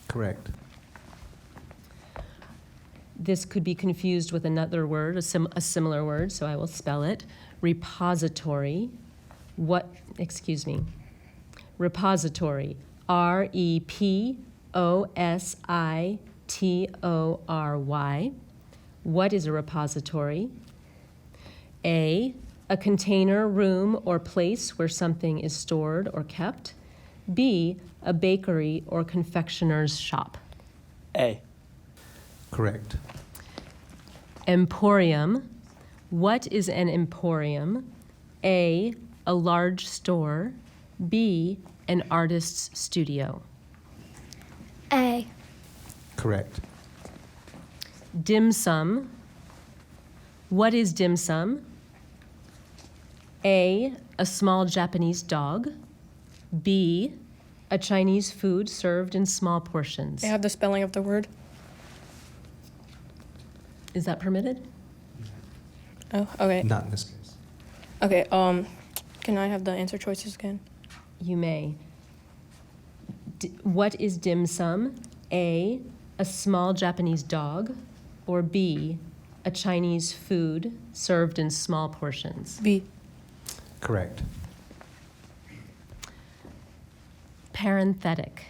Speaker 4: Correct.
Speaker 1: This could be confused with another word, a similar word, so I will spell it. Repository. Repository. R-E-P-O-S-I-T-O-R-Y. What is a repository? A, a container, room, or place where something is stored or kept. B, a bakery or confectioner's shop.
Speaker 3: A.
Speaker 4: Correct.
Speaker 1: Emporium. What is an emporium? A, a large store. B, an artist's studio.
Speaker 6: A.
Speaker 4: Correct.
Speaker 1: Dim sum. What is dim sum? A, a small Japanese dog. B, a Chinese food served in small portions.
Speaker 5: I have the spelling of the word.
Speaker 1: Is that permitted?
Speaker 5: Oh, okay.
Speaker 4: Not in this case.
Speaker 5: Okay, can I have the answer choices again?
Speaker 1: You may. What is dim sum? A, a small Japanese dog, or B, a Chinese food served in small portions?
Speaker 5: B.
Speaker 4: Correct.
Speaker 1: Parenthetic.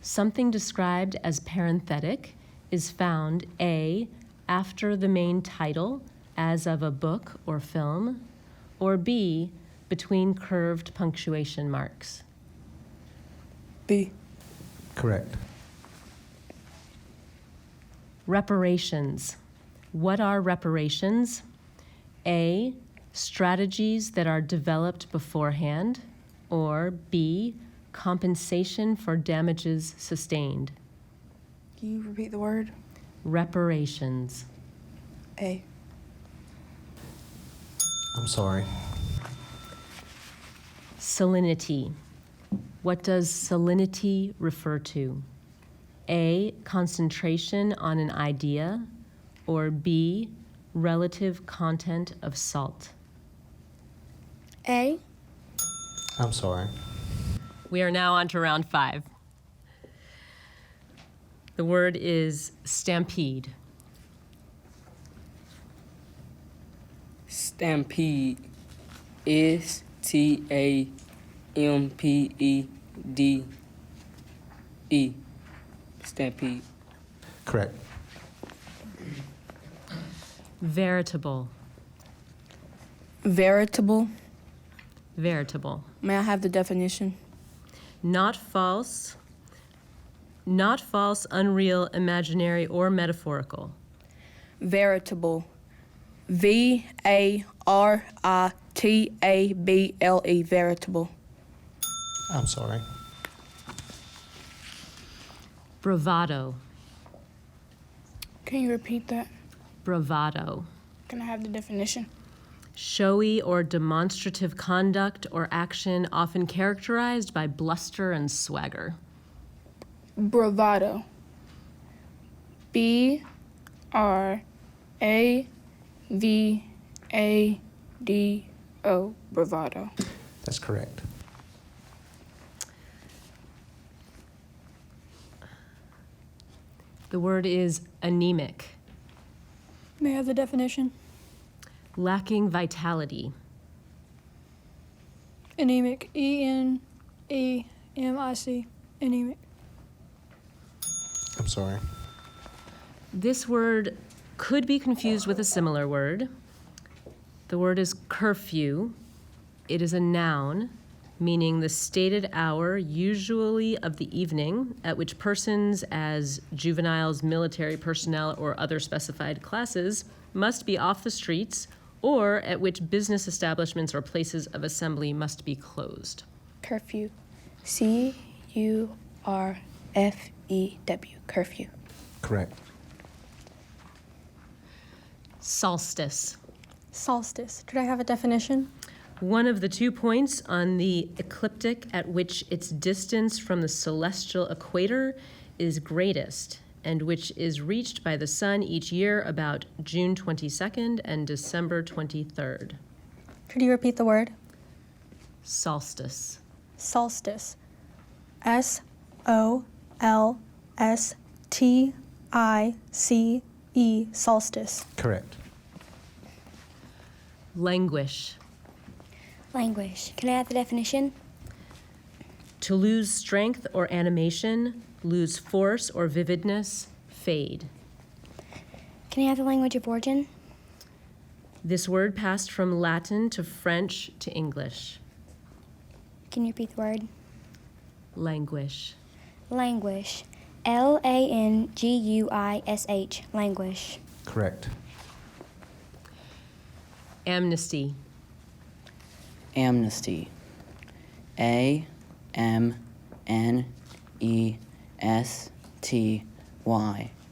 Speaker 1: Something described as parenthetic is found A, after the main title, as of a book or film, or B, between curved punctuation marks.
Speaker 5: B.
Speaker 4: Correct.
Speaker 1: Reparations. What are reparations? A, strategies that are developed beforehand, or B, compensation for damages sustained.
Speaker 9: Can you repeat the word?
Speaker 1: Reparations.
Speaker 9: A.
Speaker 4: I'm sorry.
Speaker 1: Salinity. What does salinity refer to? A, concentration on an idea, or B, relative content of salt.
Speaker 6: A.
Speaker 4: I'm sorry.
Speaker 1: We are now on to round 5. The word is stampede.
Speaker 3: Stampede is T-A-M-P-E-D-E. Stampede.
Speaker 4: Correct.
Speaker 1: Veritable.
Speaker 5: Veritable.
Speaker 1: Veritable.
Speaker 5: May I have the definition?
Speaker 1: Not false, unreal, imaginary, or metaphorical.
Speaker 5: Veritable. V-A-R-I-T-A-B-L-E. Veritable.
Speaker 4: I'm sorry.
Speaker 1: Bravado.
Speaker 13: Can you repeat that?
Speaker 1: Bravado.
Speaker 13: Can I have the definition?
Speaker 1: Showy or demonstrative conduct or action often characterized by bluster and swagger.
Speaker 13: Bravado. B-R-A-V-A-D-O. Bravado.
Speaker 4: That's correct.
Speaker 1: The word is anemic.
Speaker 10: May I have the definition?
Speaker 1: Lacking vitality.
Speaker 10: Anemic. E-N-E-M-I-C. Anemic.
Speaker 4: I'm sorry.
Speaker 1: This word could be confused with a similar word. The word is curfew. It is a noun, meaning the stated hour, usually of the evening, at which persons as juveniles, military personnel, or other specified classes must be off the streets, or at which business establishments or places of assembly must be closed.
Speaker 11: Curfew. C-U-R-F-E-W. Curfew.
Speaker 4: Correct.
Speaker 1: Solstice.
Speaker 7: Solstice. Could I have a definition?
Speaker 1: One of the 2 points on the ecliptic at which its distance from the celestial equator is greatest, and which is reached by the sun each year about June 22nd and December 23rd.
Speaker 7: Could you repeat the word?
Speaker 1: Solstice.
Speaker 7: Solstice. S-O-L-S-T-I-C-E. Solstice.
Speaker 4: Correct.
Speaker 1: Languish.
Speaker 8: Languish. Can I have the definition?
Speaker 1: To lose strength or animation, lose force or vividness, fade.
Speaker 8: Can I have the language of origin?
Speaker 1: This word passed from Latin to French to English.
Speaker 8: Can you repeat the word?
Speaker 1: Languish.
Speaker 8: Languish. L-A-N-G-U-I-S-H. Languish.
Speaker 4: Correct.
Speaker 1: Amnesty.
Speaker 12: Amnesty. A-M-N-E-S-T-Y.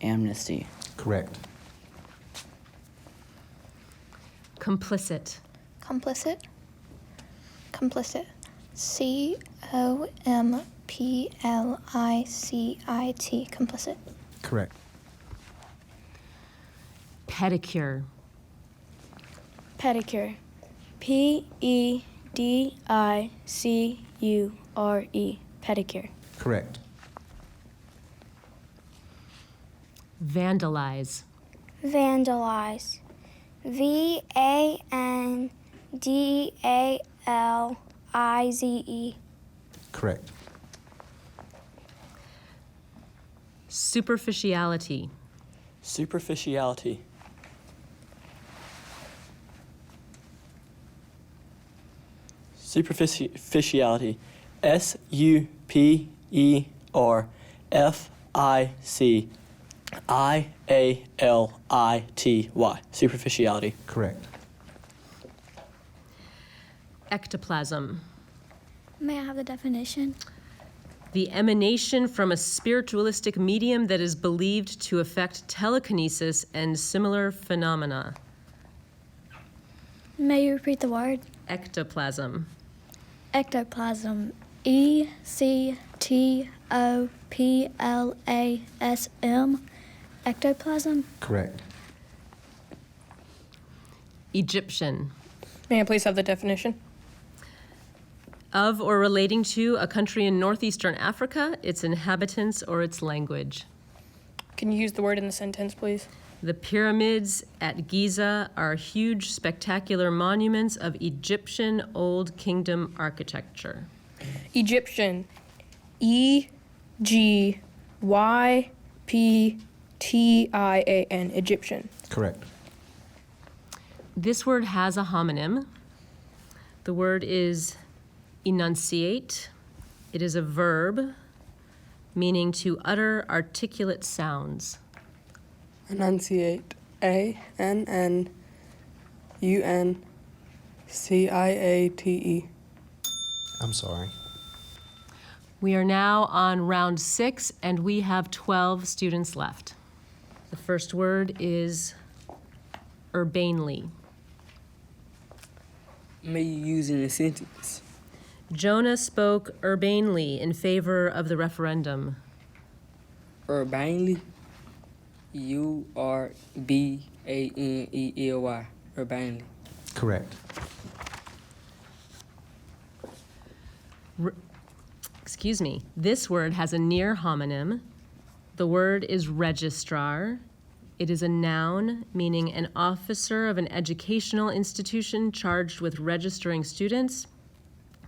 Speaker 12: Amnesty.
Speaker 4: Correct.
Speaker 1: Complicit.
Speaker 6: Complicit. Complicit. C-O-M-P-L-I-C-I-T. Complicit.
Speaker 4: Correct.
Speaker 1: Pedicure.
Speaker 11: Pedicure. P-E-D-I-C-U-R-E. Pedicure.
Speaker 4: Correct.
Speaker 1: Vandalize.
Speaker 8: Vandalize. V-A-N-D-A-L-I-Z-E.
Speaker 4: Correct.
Speaker 1: Superficiality.
Speaker 3: Superficiality. Superficiality. S-U-P-E-R-F-I-C-I-A-L-I-T-Y. Superficiality.
Speaker 4: Correct.
Speaker 1: Ectoplasm.
Speaker 8: May I have the definition?
Speaker 1: The emanation from a spiritualistic medium that is believed to affect telekinesis and similar phenomena.
Speaker 8: May you repeat the word?
Speaker 1: Ectoplasm.
Speaker 8: Ectoplasm. E-C-T-O-P-L-A-S-M. Ectoplasm.
Speaker 4: Correct.
Speaker 1: Egyptian.
Speaker 5: May I please have the definition?
Speaker 1: Of or relating to a country in northeastern Africa, its inhabitants, or its language.
Speaker 5: Can you use the word in the sentence, please?
Speaker 1: The pyramids at Giza are huge, spectacular monuments of Egyptian Old Kingdom architecture.
Speaker 5: Egyptian. E-G-Y-P-T-I-A-N. Egyptian.
Speaker 4: Correct.
Speaker 1: This word has a homonym. The word is enunciate. It is a verb meaning to utter articulate sounds.
Speaker 9: Enunciate. A-N-N-U-N-C-I-A-T-E.
Speaker 4: I'm sorry.
Speaker 1: We are now on round 6, and we have 12 students left. The first word is urbanely.
Speaker 14: May you use in a sentence?
Speaker 1: Jonah spoke urbanely in favor of the referendum.
Speaker 14: Urbanely. U-R-B-A-N-E-L-Y. Urbanely.
Speaker 4: Correct.
Speaker 1: Excuse me. This word has a near homonym. The word is registrar. It is a noun meaning an officer of an educational institution charged with registering students,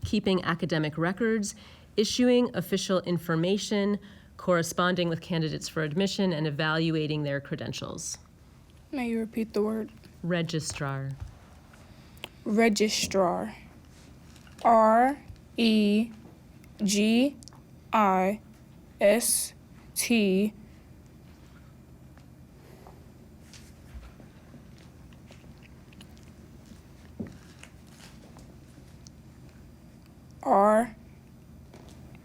Speaker 1: keeping academic records, issuing official information, corresponding with candidates for admission, and evaluating their credentials.
Speaker 13: May you repeat the word?
Speaker 1: Registrar.
Speaker 13: Registrar. R-E-G-I-S-T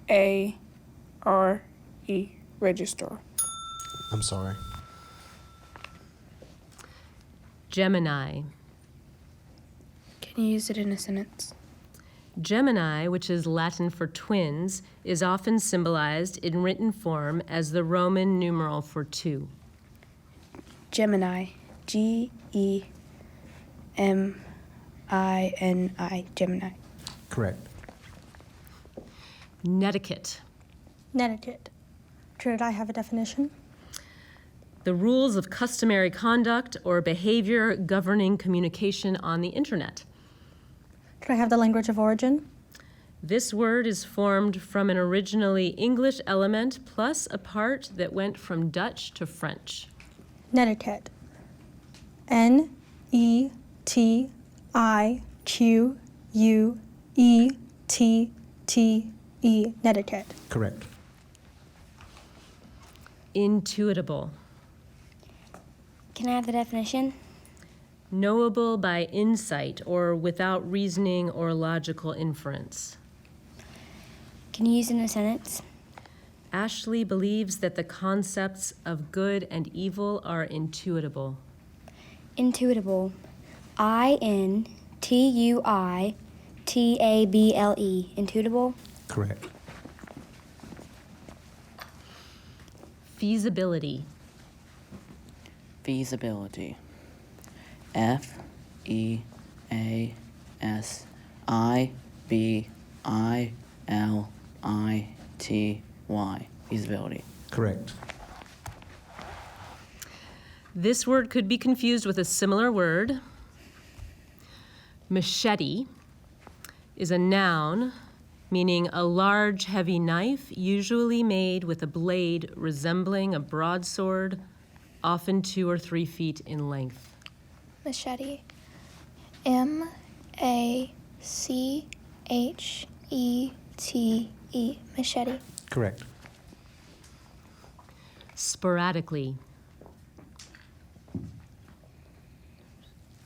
Speaker 13: R-A-R-E. Registrar.
Speaker 4: I'm sorry.
Speaker 1: Gemini.
Speaker 5: Can you use it in a sentence?
Speaker 1: Gemini, which is Latin for twins, is often symbolized in written form as the Roman numeral for 2.
Speaker 5: Gemini. G-E-M-I-N-I. Gemini.
Speaker 4: Correct.
Speaker 1: Netiquette.
Speaker 7: Netiquette. Could I have a definition?
Speaker 1: The rules of customary conduct or behavior governing communication on the internet.
Speaker 7: Could I have the language of origin?
Speaker 1: This word is formed from an originally English element plus a part that went from Dutch to French.
Speaker 7: Netiquette. N-E-T-I-Q-U-E-T-T-E. Netiquette.
Speaker 4: Correct.
Speaker 1: Intuitable.
Speaker 8: Can I have the definition?
Speaker 1: Knowable by insight or without reasoning or logical inference.
Speaker 8: Can you use it in a sentence?
Speaker 1: Ashley believes that the concepts of good and evil are intuitable.
Speaker 8: Intuitable. I-N-T-U-I-T-A-B-L-E. Intuitable.
Speaker 4: Correct.
Speaker 1: Feasibility.
Speaker 12: Feasibility. F-E-A-S-I-B-I-L-I-T-Y. Feasibility.
Speaker 4: Correct.
Speaker 1: This word could be confused with a similar word. Machete is a noun meaning a large, heavy knife, usually made with a blade resembling a broadsword, often 2 or 3 feet in length.
Speaker 6: Machete. M-A-C-H-E-T-E. Machete.
Speaker 4: Correct.
Speaker 1: Sporadically.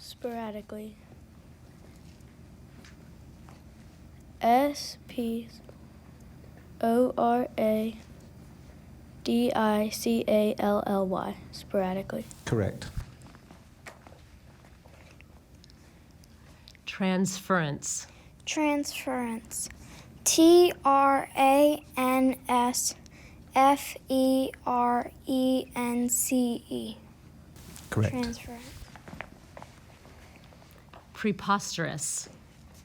Speaker 5: Sporadically. S-P-O-R-A-D-I-C-A-L-L-Y. Sporadically.
Speaker 4: Correct.
Speaker 1: Transference.
Speaker 6: Transference. T-R-A-N-S-F-E-R-E-N-C-E.
Speaker 4: Correct.
Speaker 6: Transference.
Speaker 1: Preposterous.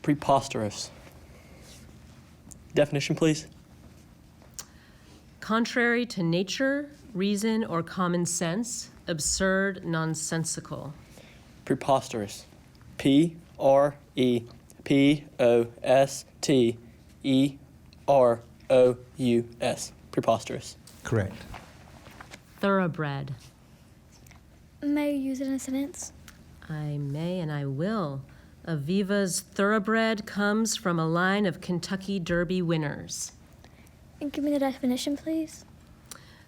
Speaker 3: Preposterous. Definition, please.
Speaker 1: Contrary to nature, reason, or common sense, absurd, nonsensical.
Speaker 3: Preposterous. P-R-E-P-O-S-T-E-R-O-U-S. Preposterous.
Speaker 4: Correct.
Speaker 1: Thoroughbred.
Speaker 6: May you use it in a sentence?
Speaker 1: I may and I will. Aviva's thoroughbred comes from a line of Kentucky Derby winners.
Speaker 8: And give me the definition, please.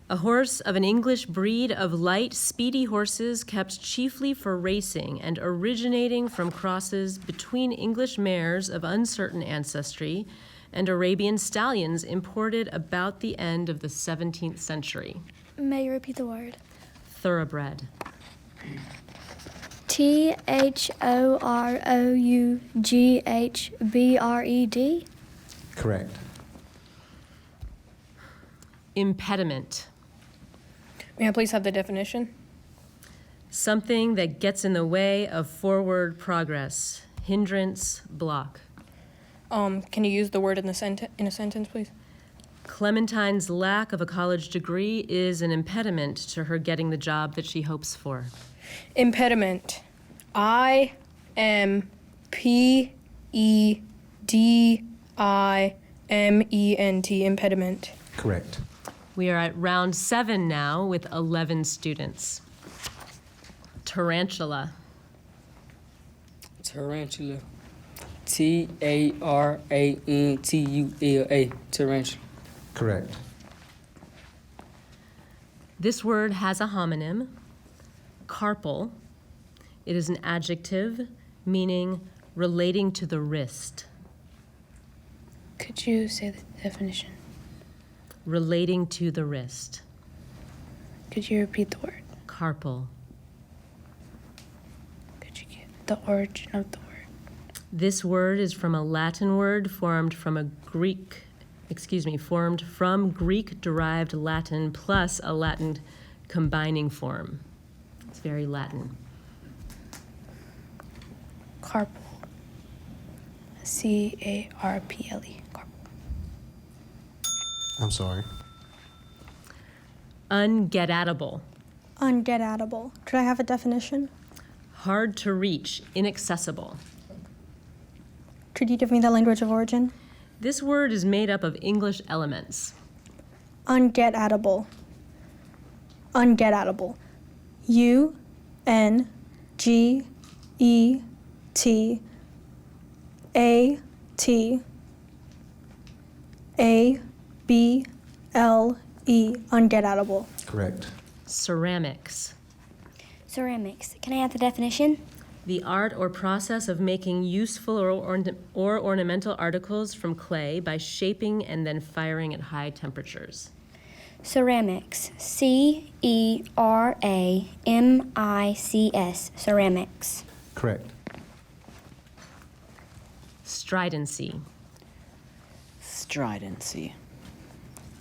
Speaker 1: A horse of an English breed of light, speedy horses kept chiefly for racing and originating from crosses between English mares of uncertain ancestry and Arabian stallions imported about the end of the 17th century.
Speaker 8: May you repeat the word?
Speaker 1: Thoroughbred.
Speaker 8: Thorougghbred?
Speaker 4: Correct.
Speaker 1: Impediment.
Speaker 5: May I please have the definition?
Speaker 1: Something that gets in the way of forward progress. Hindrance, block.
Speaker 5: Can you use the word in a sentence, please?
Speaker 1: Clementine's lack of a college degree is an impediment to her getting the job that she hopes for.
Speaker 5: Impediment. IMPEDIMENT. Impediment.
Speaker 4: Correct.
Speaker 1: We are at round 7 now with 11 students. Tarantula.
Speaker 14: Tarantula. TARANTULA. Tarantula.
Speaker 4: Correct.
Speaker 1: This word has a homonym, carpal. It is an adjective meaning relating to the wrist.
Speaker 11: Could you say the definition?
Speaker 1: Relating to the wrist.
Speaker 11: Could you repeat the word?
Speaker 1: Carpal.
Speaker 11: Could you give the origin of the word?
Speaker 1: This word is from a Latin word formed from Greek-derived Latin plus a Latin combining form. It's very Latin.
Speaker 11: Carpal. CARPLE. Carpal.
Speaker 4: I'm sorry.
Speaker 1: Unget-atable.
Speaker 7: Unget-atable. Could I have a definition?
Speaker 1: Hard to reach, inaccessible.
Speaker 7: Could you give me the language of origin?
Speaker 1: This word is made up of English elements.
Speaker 7: Unget-atable. Unget-atable. UNGETABLE. Unget-atable.
Speaker 4: Correct.
Speaker 1: Ceramics.
Speaker 8: Ceramics. Can I have the definition?
Speaker 1: The art or process of making useful or ornamental articles from clay by shaping and then firing at high temperatures.
Speaker 8: Ceramics. CERAMICS. Ceramics.
Speaker 4: Correct.
Speaker 1: Stridency.
Speaker 12: Stridency.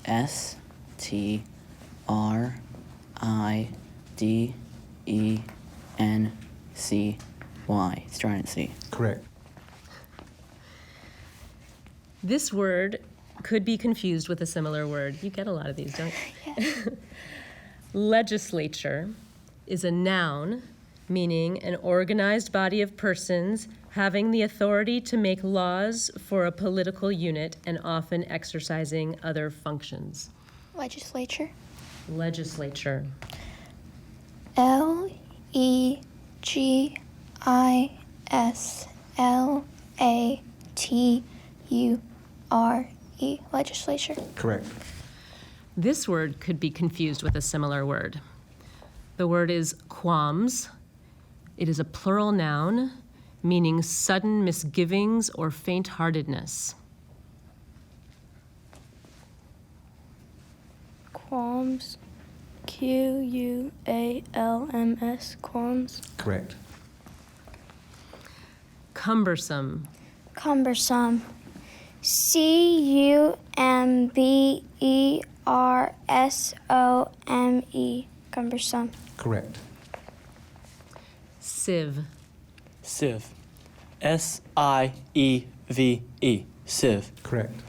Speaker 12: STRIDENCY. Stridency.
Speaker 4: Correct.
Speaker 1: This word could be confused with a similar word. You get a lot of these, don't you?
Speaker 8: Yes.
Speaker 1: Legislature is a noun meaning an organized body of persons having the authority to make laws for a political unit and often exercising other functions.
Speaker 8: Legislature.
Speaker 1: Legislature.
Speaker 8: LEGISLATURE. Legislature.
Speaker 4: Correct.
Speaker 1: This word could be confused with a similar word. The word is qualms. It is a plural noun meaning sudden misgivings or faint-heartedness.
Speaker 11: Qualms. QUALMS. Qualms.
Speaker 4: Correct.
Speaker 1: Cumbersome.
Speaker 8: Cumbersome. CUMBERSOME. Cumbersome.
Speaker 4: Correct.
Speaker 1: Sieve.
Speaker 3: Sieve. SIEVE. Sieve.
Speaker 4: Correct.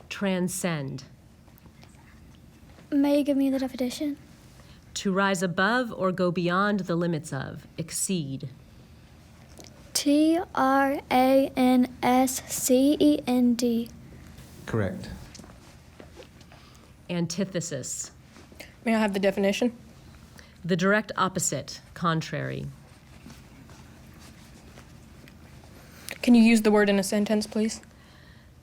Speaker 1: Transcend.
Speaker 8: May you give me the definition?
Speaker 1: To rise above or go beyond the limits of, exceed.
Speaker 8: TRANSCEND.
Speaker 4: Correct.
Speaker 5: Can you use the word in a sentence, please?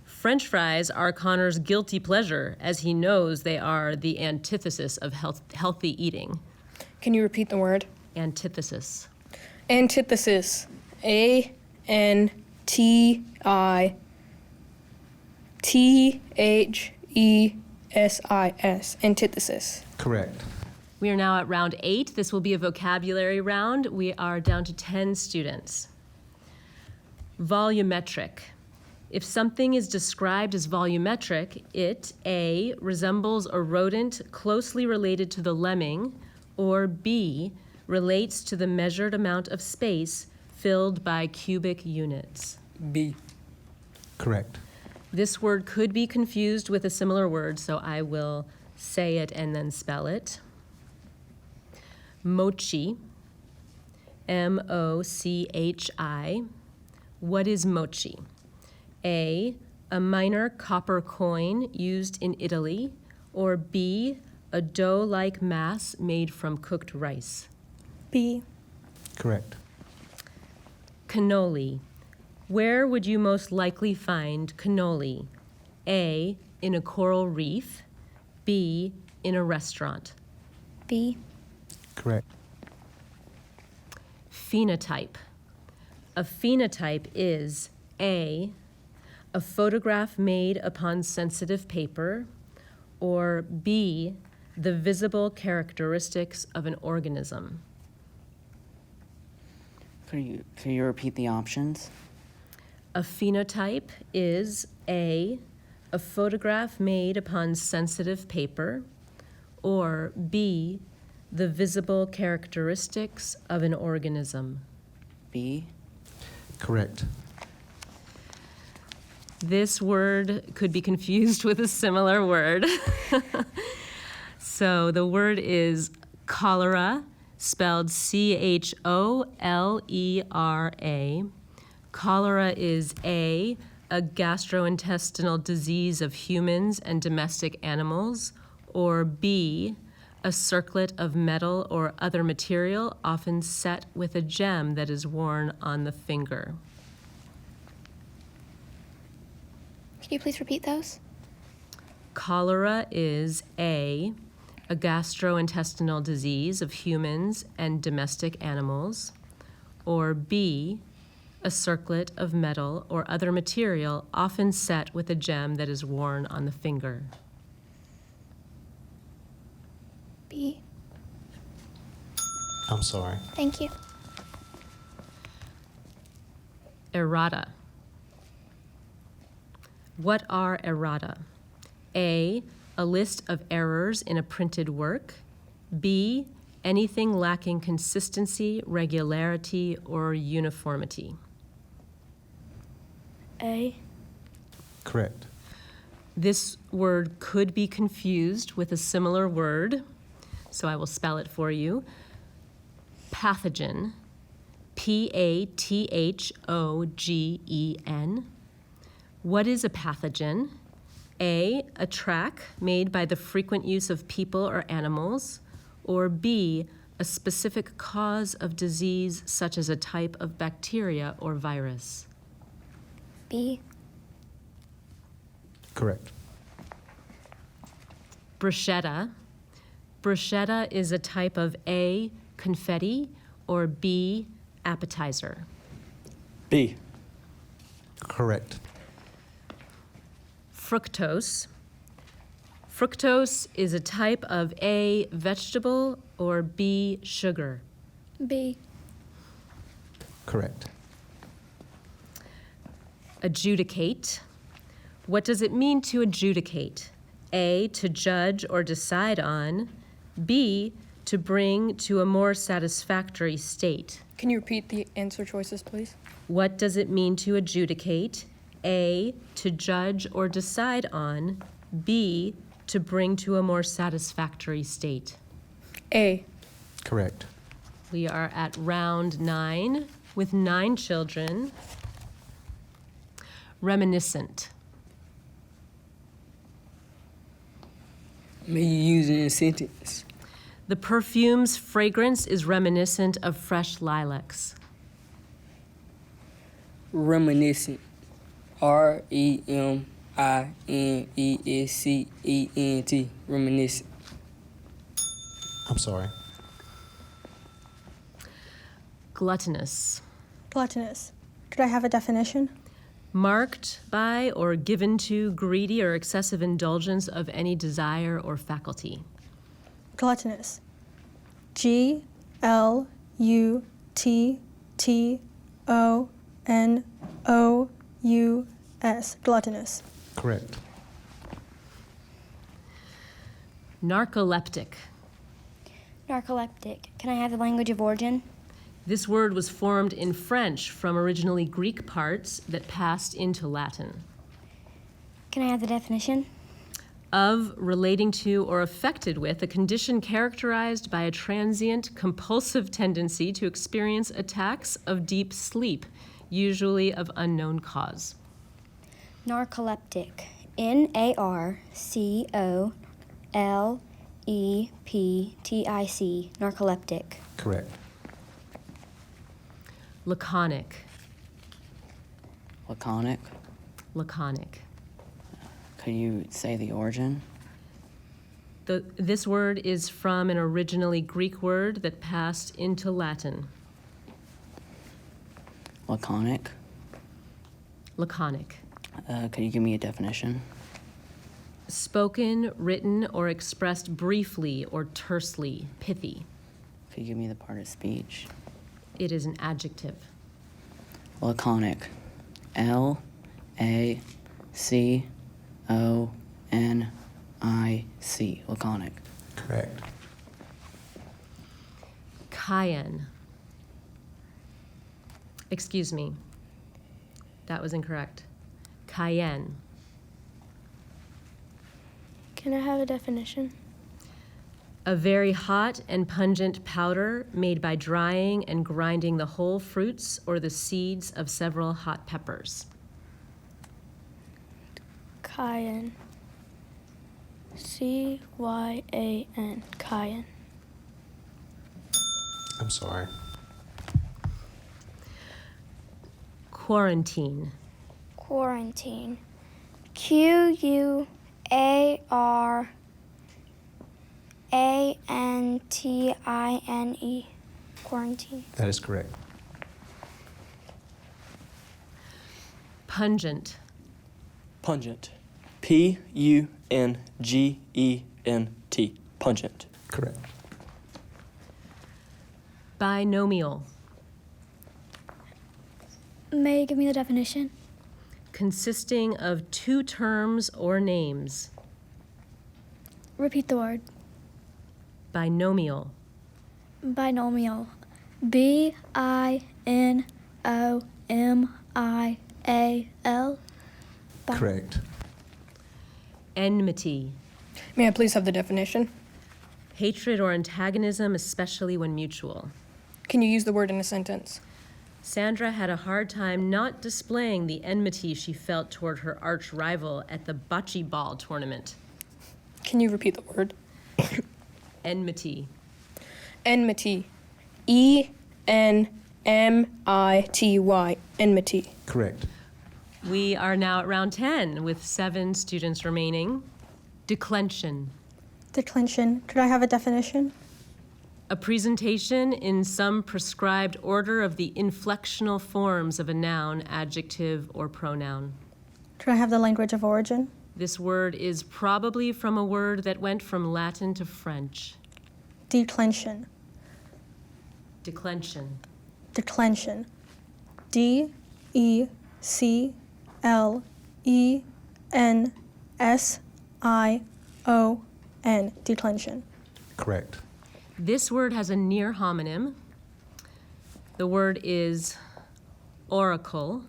Speaker 1: French fries are Connor's guilty pleasure, as he knows they are the antithesis of healthy eating.
Speaker 5: Can you repeat the word?
Speaker 1: Antithesis.
Speaker 5: Antithesis. ANTITHESIS. Antithesis.
Speaker 4: Correct.
Speaker 1: We are now at round 8. This will be a vocabulary round. We are down to 10 students. Volumetric. If something is described as volumetric, it A, resembles a rodent closely related to the lemming, or B, relates to the measured amount of space filled by cubic units.
Speaker 14: B.
Speaker 4: Correct.
Speaker 1: This word could be confused with a similar word, so I will say it and then spell it. Mochi, M-O-C-H-I. What is mochi? A, a minor copper coin used in Italy, or B, a dough-like mass made from cooked rice.
Speaker 7: B.
Speaker 4: Correct.
Speaker 1: Cannoli. Where would you most likely find cannoli? A, in a coral reef, B, in a restaurant.
Speaker 7: B.
Speaker 4: Correct.
Speaker 1: Phenotype. A phenotype is A, a photograph made upon sensitive paper, or B, the visible characteristics of an organism.
Speaker 12: Could you repeat the options?
Speaker 1: A phenotype is A, a photograph made upon sensitive paper, or B, the visible characteristics of an organism.
Speaker 12: B.
Speaker 4: Correct.
Speaker 1: This word could be confused with a similar word. So the word is cholera, spelled C-H-O-L-E-R-A. Cholera is A, a gastrointestinal disease of humans and domestic animals, or B, a circlet of metal or other material, often set with a gem that is worn on the finger.
Speaker 6: Can you please repeat those?
Speaker 1: Cholera is A, a gastrointestinal disease of humans and domestic animals, or B, a circlet of metal or other material, often set with a gem that is worn on the finger.
Speaker 6: B.
Speaker 3: I'm sorry.
Speaker 6: Thank you.
Speaker 1: Errata. What are errata? A, a list of errors in a printed work. B, anything lacking consistency, regularity, or uniformity.
Speaker 6: A.
Speaker 4: Correct.
Speaker 1: This word could be confused with a similar word, so I will spell it for you. Pathogen, P-A-T-H-O-G-E-N. What is a pathogen? A, a track made by the frequent use of people or animals, or B, a specific cause of disease such as a type of bacteria or virus.
Speaker 6: B.
Speaker 4: Correct.
Speaker 1: Bruschetta. Bruschetta is a type of A, confetti, or B, appetizer.
Speaker 3: B.
Speaker 4: Correct.
Speaker 1: Fructose. Fructose is a type of A, vegetable, or B, sugar.
Speaker 6: B.
Speaker 4: Correct.
Speaker 1: Adjudicate. What does it mean to adjudicate? A, to judge or decide on. B, to bring to a more satisfactory state.
Speaker 5: Can you repeat the answer choices, please?
Speaker 1: What does it mean to adjudicate? A, to judge or decide on. B, to bring to a more satisfactory state.
Speaker 5: A.
Speaker 4: Correct.
Speaker 1: We are at round 9 with 9 children. Reminiscent.
Speaker 14: May you use it in a sentence.
Speaker 1: The perfume's fragrance is reminiscent of fresh lilacs.
Speaker 14: Reminiscent. REMINESCENT. Reminiscent.
Speaker 4: I'm sorry.
Speaker 1: Gluttonous.
Speaker 7: Gluttonous. Could I have a definition?
Speaker 1: Marked by or given to greedy or excessive indulgence of any desire or faculty.
Speaker 7: Gluttonous. GLUTTONOUS. Gluttonous.
Speaker 4: Correct.
Speaker 1: Narcoleptic.
Speaker 8: Narcoleptic. Can I have the language of origin?
Speaker 1: This word was formed in French from originally Greek parts that passed into Latin.
Speaker 8: Can I have the definition?
Speaker 1: Of, relating to, or affected with a condition characterized by a transient, compulsive tendency to experience attacks of deep sleep, usually of unknown cause.
Speaker 8: Narcoleptic. NARCOLEPTIC. Narcoleptic.
Speaker 4: Correct.
Speaker 1: Laconic.
Speaker 12: Laconic.
Speaker 1: Laconic.
Speaker 12: Could you say the origin?
Speaker 1: This word is from an originally Greek word that passed into Latin.
Speaker 12: Laconic.
Speaker 1: Laconic.
Speaker 12: Could you give me a definition?
Speaker 1: Spoken, written, or expressed briefly or tersely, pithy.
Speaker 12: Could you give me the part of speech?
Speaker 1: It is an adjective.
Speaker 12: Laconic. LACONIC. Laconic.
Speaker 4: Correct.
Speaker 1: Cayenne. Excuse me. That was incorrect. Cayenne.
Speaker 6: Can I have a definition?
Speaker 1: A very hot and pungent powder made by drying and grinding the whole fruits or the seeds of several hot peppers.
Speaker 6: Cayenne. CYAN. Cayenne.
Speaker 4: I'm sorry.
Speaker 1: Quarantine.
Speaker 6: Quarantine. QUARANTINE. Quarantine.
Speaker 4: That is correct.
Speaker 1: Pungent.
Speaker 3: Pungent. PUNGENT. Pungent.
Speaker 4: Correct.
Speaker 1: Binomial.
Speaker 6: May you give me the definition?
Speaker 1: Consisting of two terms or names.
Speaker 6: Repeat the word.
Speaker 1: Binomial.
Speaker 6: Binomial. BINOMIAL.
Speaker 4: Correct.
Speaker 1: Enmity.
Speaker 5: May I please have the definition?
Speaker 1: Hatred or antagonism, especially when mutual.
Speaker 5: Can you use the word in a sentence?
Speaker 1: Sandra had a hard time not displaying the enmity she felt toward her arch rival at the bocce ball tournament.
Speaker 5: Can you repeat the word?
Speaker 1: Enmity.
Speaker 5: Enmity. ENMITY. Enmity.
Speaker 4: Correct.
Speaker 1: We are now at round 10 with 7 students remaining. Declension.
Speaker 7: Declension. Could I have a definition?
Speaker 1: A presentation in some prescribed order of the inflectional forms of a noun, adjective, or pronoun.
Speaker 7: Could I have the language of origin?
Speaker 1: This word is probably from a word that went from Latin to French.
Speaker 7: Declension.
Speaker 1: Declension.
Speaker 7: Declension. DECLENSION. Declension.
Speaker 4: Correct.
Speaker 1: This word has a near homonym. The word is oracle.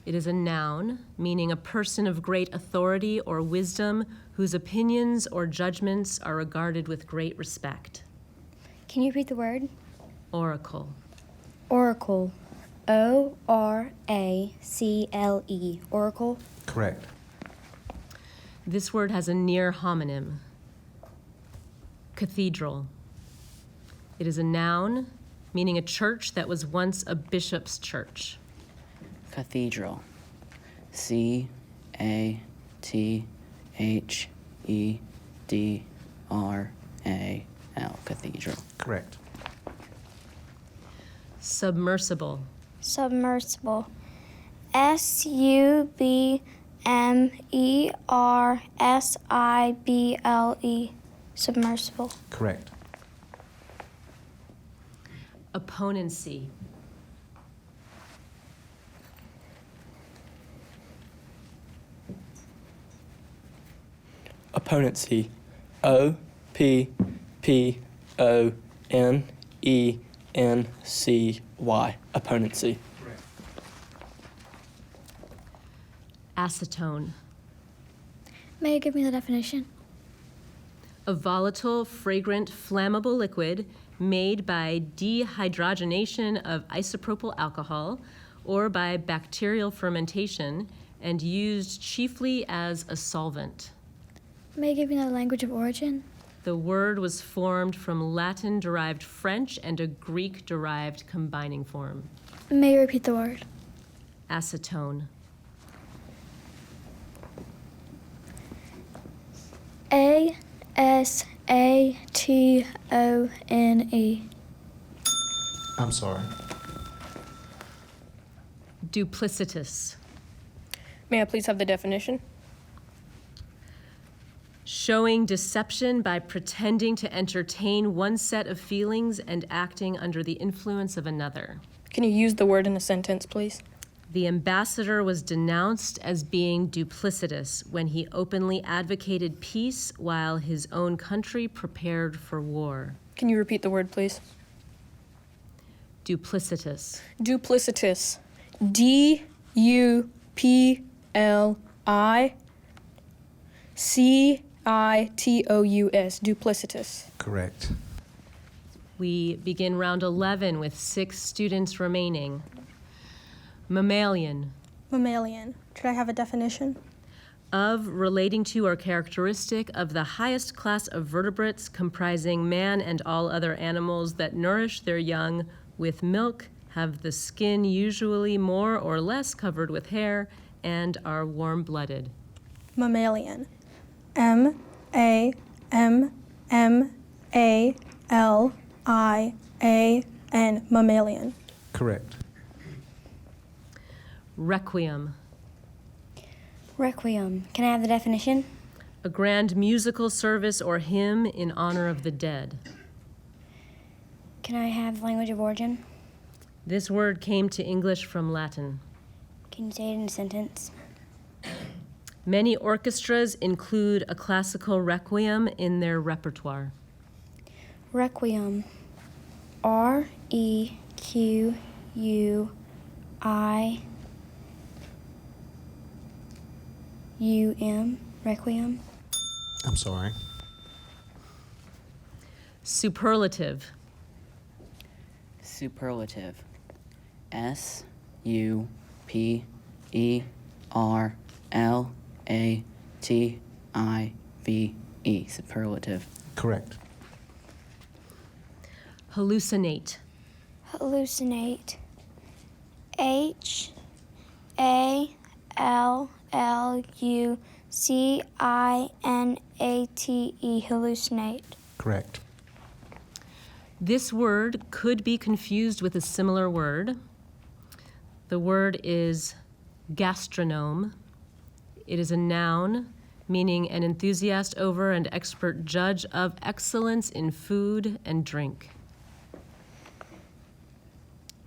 Speaker 1: It is a noun, meaning a person of great authority or wisdom whose opinions or judgments are regarded with great respect.
Speaker 8: Can you repeat the word?
Speaker 1: Oracle.
Speaker 8: Oracle. ORACLE. Oracle.
Speaker 4: Correct.
Speaker 1: This word has a near homonym. Cathedral. It is a noun, meaning a church that was once a bishop's church.
Speaker 12: Cathedral. C-A-T-H-E-D-R-A-L. Cathedral.
Speaker 4: Correct.
Speaker 1: Submersible.
Speaker 8: Submersible. S-U-B-M-E-R-S-I-B-L-E. Submersible.
Speaker 4: Correct.
Speaker 1: Opponency.
Speaker 3: Opponency. O-P-P-O-N-E-N-C-Y. Opponency.
Speaker 1: Acetone.
Speaker 8: May you give me the definition?
Speaker 1: A volatile, fragrant, flammable liquid made by dehydrogenation of isopropyl alcohol or by bacterial fermentation and used chiefly as a solvent.
Speaker 8: May you give me the language of origin?
Speaker 1: The word was formed from Latin-derived French and a Greek-derived combining form.
Speaker 8: May you repeat the word?
Speaker 1: Acetone.
Speaker 8: A-S-A-T-O-N-E.
Speaker 4: I'm sorry.
Speaker 1: Duplicitous.
Speaker 5: May I please have the definition?
Speaker 1: Showing deception by pretending to entertain one set of feelings and acting under the influence of another.
Speaker 5: Can you use the word in a sentence, please?
Speaker 1: The ambassador was denounced as being duplicitous when he openly advocated peace while his own country prepared for war.
Speaker 5: Can you repeat the word, please?
Speaker 1: Duplicitous.
Speaker 5: Duplicitous. D-U-P-L-I-C-I-T-O-U-S. Duplicitous.
Speaker 4: Correct.
Speaker 1: We begin round 11 with 6 students remaining. Mammalian.
Speaker 7: Mammalian. Should I have a definition?
Speaker 1: Of, relating to, or characteristic of the highest class of vertebrates comprising man and all other animals that nourish their young with milk, have the skin usually more or less covered with hair, and are warm-blooded.
Speaker 7: Mammalian. M-A-M-M-A-L-I-A-N. Mammalian.
Speaker 4: Correct.
Speaker 1: Requiem.
Speaker 8: Requiem. Can I have the definition?
Speaker 1: A grand musical service or hymn in honor of the dead.
Speaker 8: Can I have the language of origin?
Speaker 1: This word came to English from Latin.
Speaker 8: Can you say it in a sentence?
Speaker 1: Many orchestras include a classical requiem in their repertoire.
Speaker 8: Requiem. R-E-Q-U-I-U-M. Requiem.
Speaker 4: I'm sorry.
Speaker 1: Superlative.
Speaker 12: Superlative. S-U-P-E-R-L-A-T-I-V-E. Superlative.
Speaker 4: Correct.
Speaker 1: Hallucinate.
Speaker 8: Hallucinate. H-A-L-L-U-C-I-N-A-T-E. Hallucinate.
Speaker 4: Correct.
Speaker 1: This word could be confused with a similar word. The word is gastronome. It is a noun meaning an enthusiast over and expert judge of excellence in food and drink.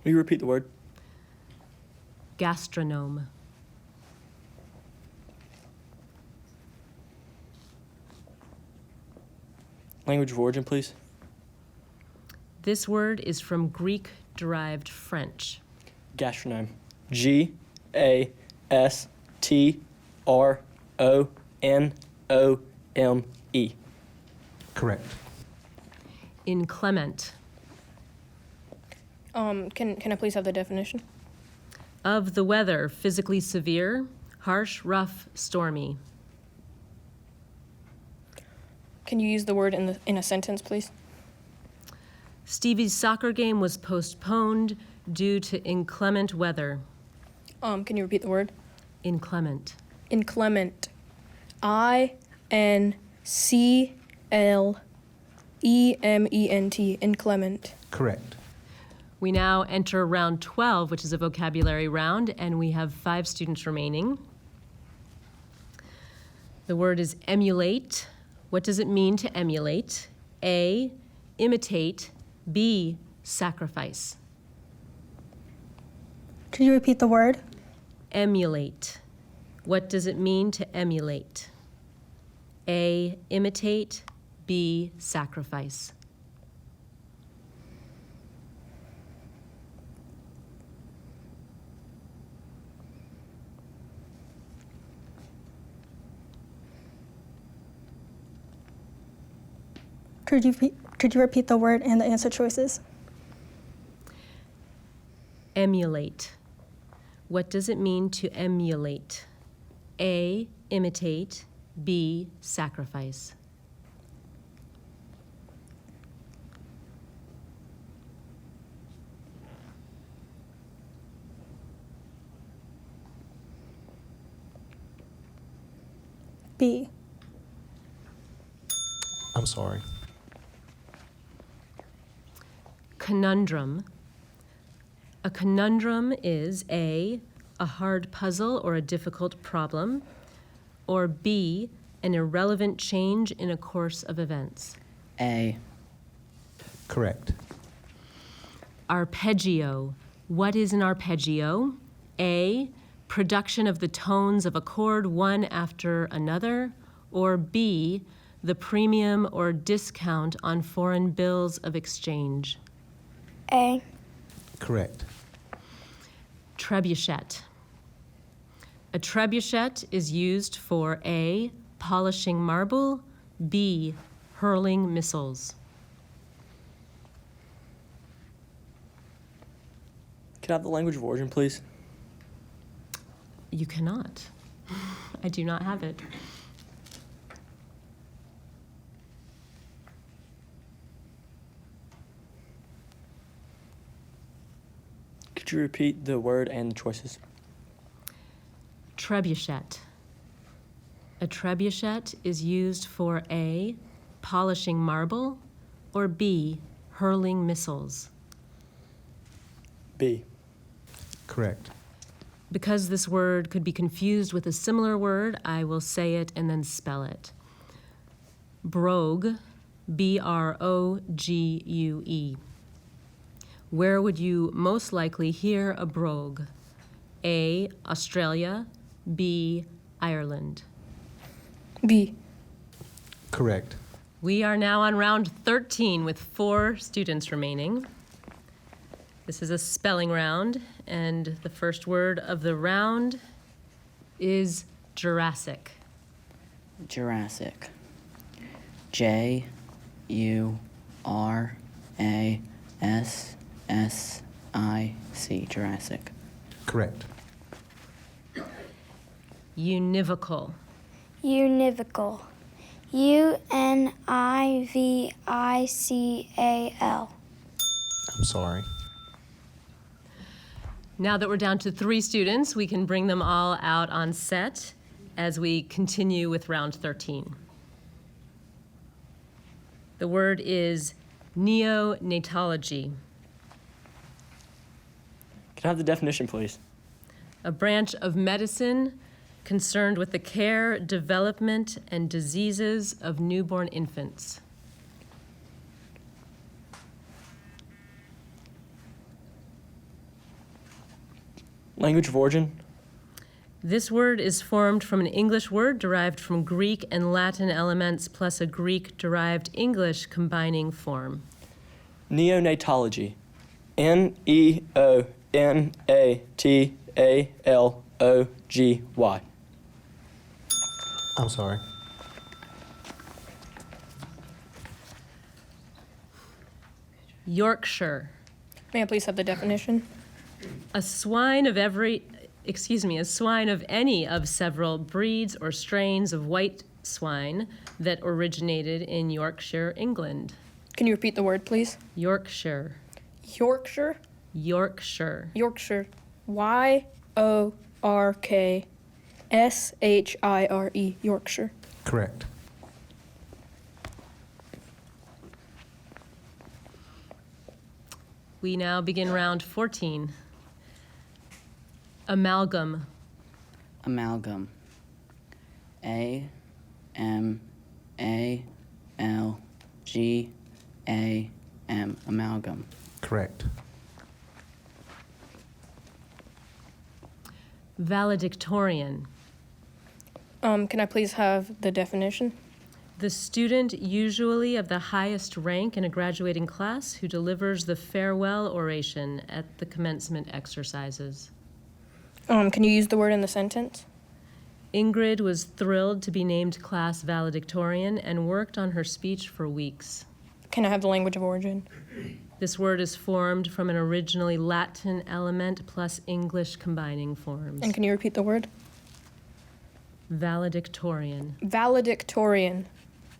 Speaker 3: Will you repeat the word?
Speaker 1: Gastronome.
Speaker 3: Language of origin, please.
Speaker 1: This word is from Greek-derived French.
Speaker 3: Gastronome. G-A-S-T-R-O-N-O-M-E.
Speaker 4: Correct.
Speaker 1: Inclement.
Speaker 5: Can I please have the definition?
Speaker 1: Of the weather, physically severe, harsh, rough, stormy.
Speaker 5: Can you use the word in a sentence, please?
Speaker 1: Stevie's soccer game was postponed due to inclement weather.
Speaker 5: Can you repeat the word?
Speaker 1: Inclement.
Speaker 5: Inclement. I-N-C-L-E-M-E-N-T. Inclement.
Speaker 4: Correct.
Speaker 1: We now enter round 12, which is a vocabulary round, and we have 5 students remaining. The word is emulate. What does it mean to emulate? A, imitate. B, sacrifice.
Speaker 7: Could you repeat the word?
Speaker 1: Emulate. What does it mean to emulate? A, imitate. B, sacrifice.
Speaker 7: Could you repeat the word and the answer choices?
Speaker 1: Emulate. What does it mean to emulate? A, imitate. B, sacrifice.
Speaker 7: B.
Speaker 4: I'm sorry.
Speaker 1: Conundrum. A conundrum is A, a hard puzzle or a difficult problem, or B, an irrelevant change in a course of events.
Speaker 12: A.
Speaker 4: Correct.
Speaker 1: Arpeggio. What is an arpeggio? A, production of the tones of a chord one after another, or B, the premium or discount on foreign bills of exchange.
Speaker 8: A.
Speaker 4: Correct.
Speaker 1: Trebuchet. A trebuchet is used for A, polishing marble, B, hurling missiles.
Speaker 3: Can I have the language of origin, please?
Speaker 1: You cannot. I do not have it.
Speaker 3: Could you repeat the word and the choices?
Speaker 1: Trebuchet. A trebuchet is used for A, polishing marble, or B, hurling missiles.
Speaker 3: B.
Speaker 4: Correct.
Speaker 1: Because this word could be confused with a similar word, I will say it and then spell it. Brogue, B-R-O-G-U-E. Where would you most likely hear a brogue? A, Australia, B, Ireland.
Speaker 5: B.
Speaker 4: Correct.
Speaker 1: We are now on round 13 with 4 students remaining. This is a spelling round, and the first word of the round is Jurassic.
Speaker 12: Jurassic. J-U-R-A-S-S-I-C. Jurassic.
Speaker 4: Correct.
Speaker 1: Univocal.
Speaker 8: Univocal. U-N-I-V-I-C-A-L.
Speaker 4: I'm sorry.
Speaker 1: Now that we're down to 3 students, we can bring them all out on set as we continue with round 13. The word is neonatology,
Speaker 3: Can I have the definition, please?
Speaker 1: a branch of medicine concerned with the care, development, and diseases of newborn infants.
Speaker 3: Language of origin?
Speaker 1: This word is formed from an English word derived from Greek and Latin elements plus a Greek-derived English combining form.
Speaker 3: Neonatology. Neonatology.
Speaker 4: I'm sorry.
Speaker 1: Yorkshire.
Speaker 5: May I please have the definition?
Speaker 1: A swine of any of several breeds or strains of white swine that originated in Yorkshire, England.
Speaker 5: Can you repeat the word, please?
Speaker 1: Yorkshire.
Speaker 5: Yorkshire?
Speaker 1: Yorkshire.
Speaker 5: Yorkshire. Y Yorkshire, Yorkshire.
Speaker 4: Correct.
Speaker 1: We now begin round 14. Amalgam.
Speaker 12: Amalgam. A-M-A-L-G-A-M. Amalgam.
Speaker 4: Correct.
Speaker 1: Valedictorian.
Speaker 5: Can I please have the definition?
Speaker 1: The student usually of the highest rank in a graduating class who delivers the farewell oration at the commencement exercises.
Speaker 5: Can you use the word in the sentence?
Speaker 1: Ingrid was thrilled to be named class valedictorian and worked on her speech for weeks.
Speaker 5: Can I have the language of origin?
Speaker 1: This word is formed from an originally Latin element plus English combining forms.
Speaker 5: And can you repeat the word?
Speaker 1: Valedictorian.
Speaker 5: Valedictorian.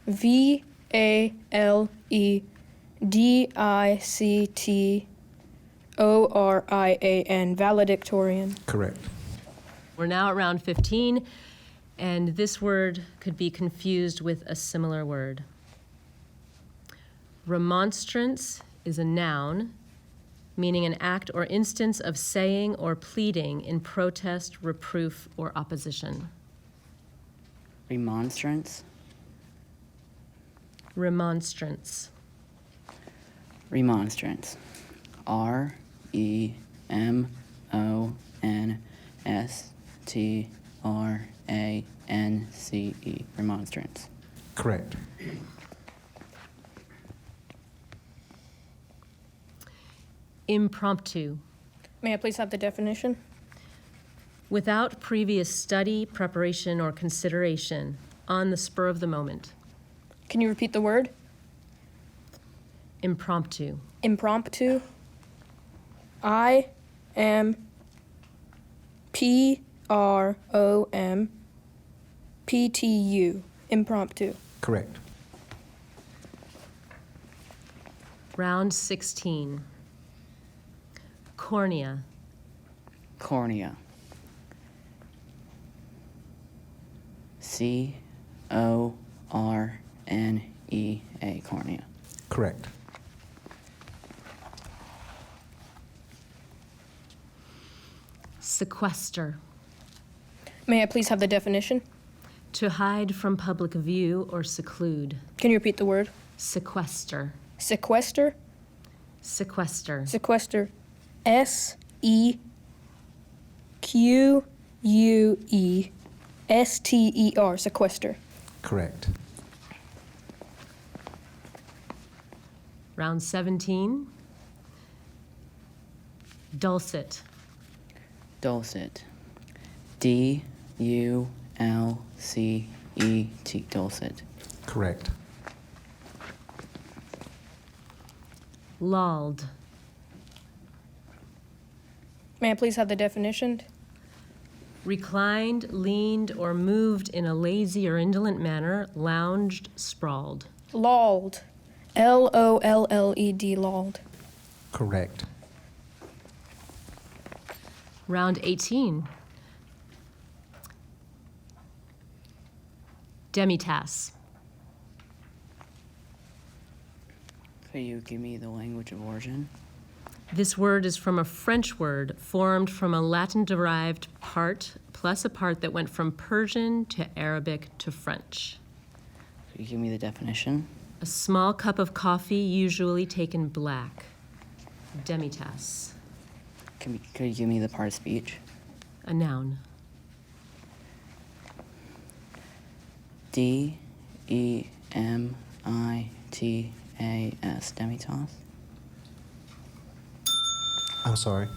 Speaker 5: V-A-L-E-D-I-C-T-O-R-I-A-N. Valedictorian.
Speaker 4: Correct.
Speaker 1: We're now at round 15, and this word could be confused with a similar word. Remonstrance is a noun, meaning an act or instance of saying or pleading in protest, reproof, or opposition.
Speaker 12: Remonstrance.
Speaker 1: Remonstrance.
Speaker 12: Remonstrance. R-E-M-O-N-S-T-R-A-N-C-E. Remonstrance.
Speaker 4: Correct.
Speaker 1: Impromptu.
Speaker 5: May I please have the definition?
Speaker 1: Without previous study, preparation, or consideration, on the spur of the moment.
Speaker 5: Can you repeat the word?
Speaker 1: Impromptu.
Speaker 5: Impromptu. I-M-P-R-O-M-P-T-U. Impromptu.
Speaker 4: Correct.
Speaker 1: Round 16. Cornea.
Speaker 12: Cornea. C-O-R-N-E-A. Cornea.
Speaker 4: Correct.
Speaker 1: Sequester.
Speaker 5: May I please have the definition?
Speaker 1: To hide from public view or seclude.
Speaker 5: Can you repeat the word?
Speaker 1: Sequester.
Speaker 5: Sequester?
Speaker 1: Sequester.
Speaker 5: Sequester. S-E-Q-U-E-S-T-E-R. Sequester.
Speaker 4: Correct.
Speaker 1: Round 17. Dulcet.
Speaker 12: Dulcet. D-U-L-C-E-T. Dulcet.
Speaker 4: Correct.
Speaker 1: Lulled.
Speaker 5: May I please have the definition?
Speaker 1: Reclined, leaned, or moved in a lazy or indolent manner, lounged, sprawled.
Speaker 5: Lulled. L-O-L-L-E-D. Lulled.
Speaker 4: Correct.
Speaker 1: Round 18. Demitasse.
Speaker 12: Could you give me the language of origin?
Speaker 1: This word is from a French word formed from a Latin-derived part plus a part that went from Persian to Arabic to French.
Speaker 12: Could you give me the definition?
Speaker 1: A small cup of coffee, usually taken black. Demitasse.
Speaker 12: Could you give me the part of speech?
Speaker 1: A noun.
Speaker 12: D-E-M-I-T-A-S. Demitasse.
Speaker 4: I'm sorry.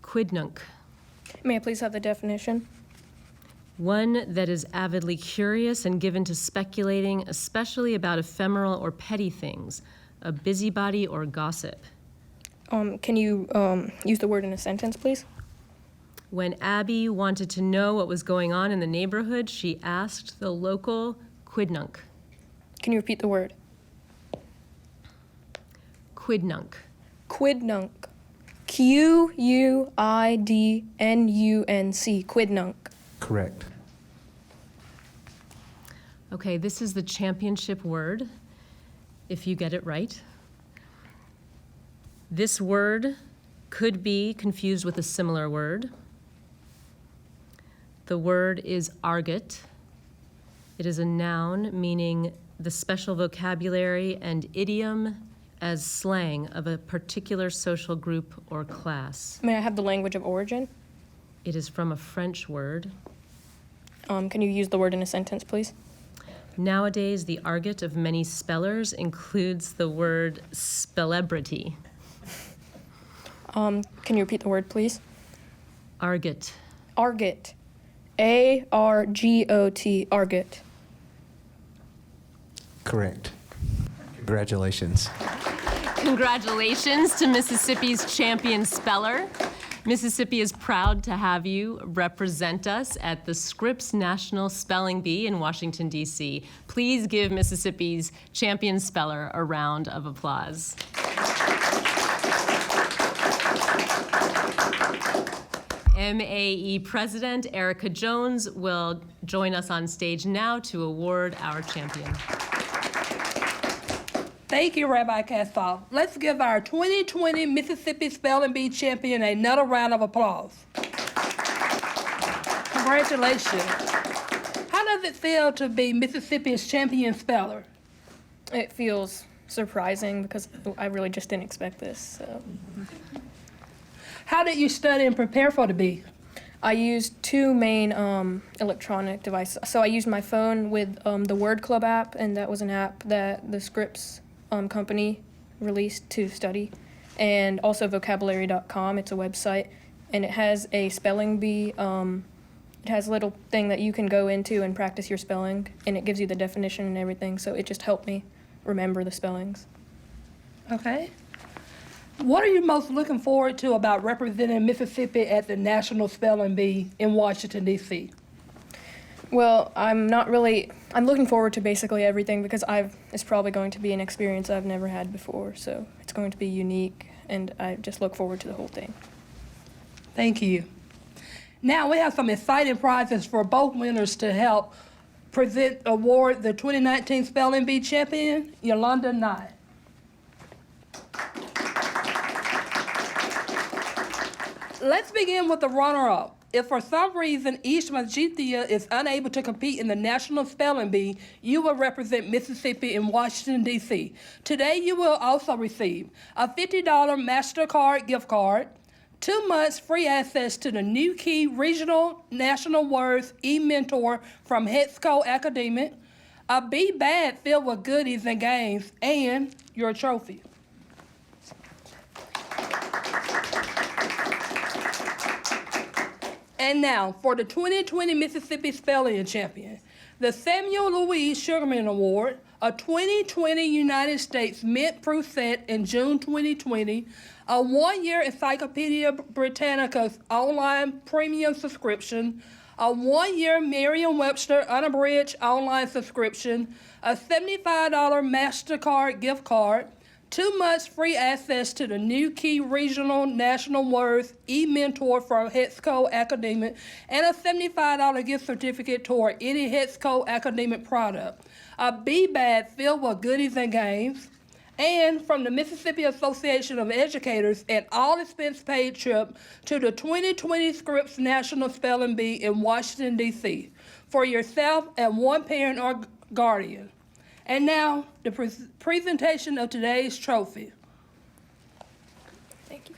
Speaker 1: Quidnunc.
Speaker 5: May I please have the definition?
Speaker 1: One that is avidly curious and given to speculating, especially about ephemeral or petty things, a busybody or gossip.
Speaker 5: Can you use the word in a sentence, please?
Speaker 1: When Abby wanted to know what was going on in the neighborhood, she asked the local quidnunc.
Speaker 5: Can you repeat the word?
Speaker 1: Quidnunc.
Speaker 5: Quidnunc. Quidnunc. Quidnunc.
Speaker 4: Correct.
Speaker 1: Okay, this is the championship word, if you get it right. This word could be confused with a similar word. The word is argot. It is a noun meaning the special vocabulary and idiom as slang of a particular social group or class.
Speaker 5: May I have the language of origin?
Speaker 1: It is from a French word.
Speaker 5: Can you use the word in a sentence, please?
Speaker 1: Nowadays, the argot of many spellers includes the word spellebrity.
Speaker 5: Can you repeat the word, please?
Speaker 1: Argot.
Speaker 5: Argot. A-R-G-O-T. Argot.
Speaker 4: Correct. Congratulations.
Speaker 1: Congratulations to Mississippi's champion speller. Mississippi is proud to have you represent us at the Scripps National Spelling Bee in Washington, D.C. Please give Mississippi's champion speller a round of applause. MAE President Erica Jones will join us on stage now to award our champion.
Speaker 2: Thank you, Rabbi Kassoff. Let's give our 2020 Mississippi Spelling Bee champion another round of applause. Congratulations. How does it feel to be Mississippi's champion speller?
Speaker 5: It feels surprising because I really just didn't expect this. So.
Speaker 2: How did you study and prepare for the bee?
Speaker 5: I used two main electronic devices. So I used my phone with the Word Club app, and that was an app that the Scripps company released to study, and also vocabulary.com. It's a website, and it has a spelling bee. It has a little thing that you can go into and practice your spelling, and it gives you the definition and everything, so it just helped me remember the spellings.
Speaker 2: Okay. What are you most looking forward to about representing Mississippi at the National Spelling Bee in Washington, D.C.?
Speaker 5: Well, I'm looking forward to basically everything because it's probably going to be an experience I've never had before, so it's going to be unique, and I just look forward to the whole thing.
Speaker 2: Thank you. Now we have some exciting prizes for both winners to help award the 2019 Spelling Bee champion, Yolanda Nye. Let's begin with the runner-up. If for some reason Eesh Majithia is unable to compete in the National Spelling Bee, you will represent Mississippi in Washington, D.C. Today you will also receive a $50 MasterCard gift card, 2 months free access to the New Key Regional National Words e-Mentor from Hetsko Academic, a bee bag filled with goodies and games, and your trophy. And now, for the 2020 Mississippi Spelling Champion, the Samuel Louise Sugarman Award, a 2020 United States Mint Proof set in June 2020, a 1-year Encyclopedia Britannica's online premium subscription, a 1-year Merriam-Webster unabridged online subscription, a $75 MasterCard gift card, 2 months free access to the New Key Regional National Words e-Mentor from Hetsko Academic, and a $75 gift certificate toward any Hetsko Academic product, a bee bag filled with goodies and games, and from the Mississippi Association of Educators, an all-expense-paid trip to the 2020 Scripps National Spelling Bee in Washington, D.C. for yourself and one parent or guardian. And now, the presentation of today's trophy.
Speaker 5: Thank you.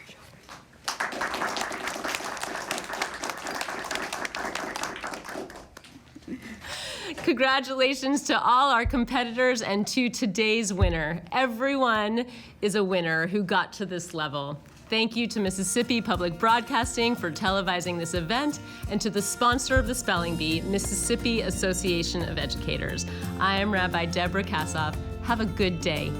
Speaker 1: Congratulations to all our competitors and to today's winner. Everyone is a winner who got to this level. Thank you to Mississippi Public Broadcasting for televising this event, and to the sponsor of the Spelling Bee, Mississippi Association of Educators. I am Rabbi Deborah Kassoff. Have a good day.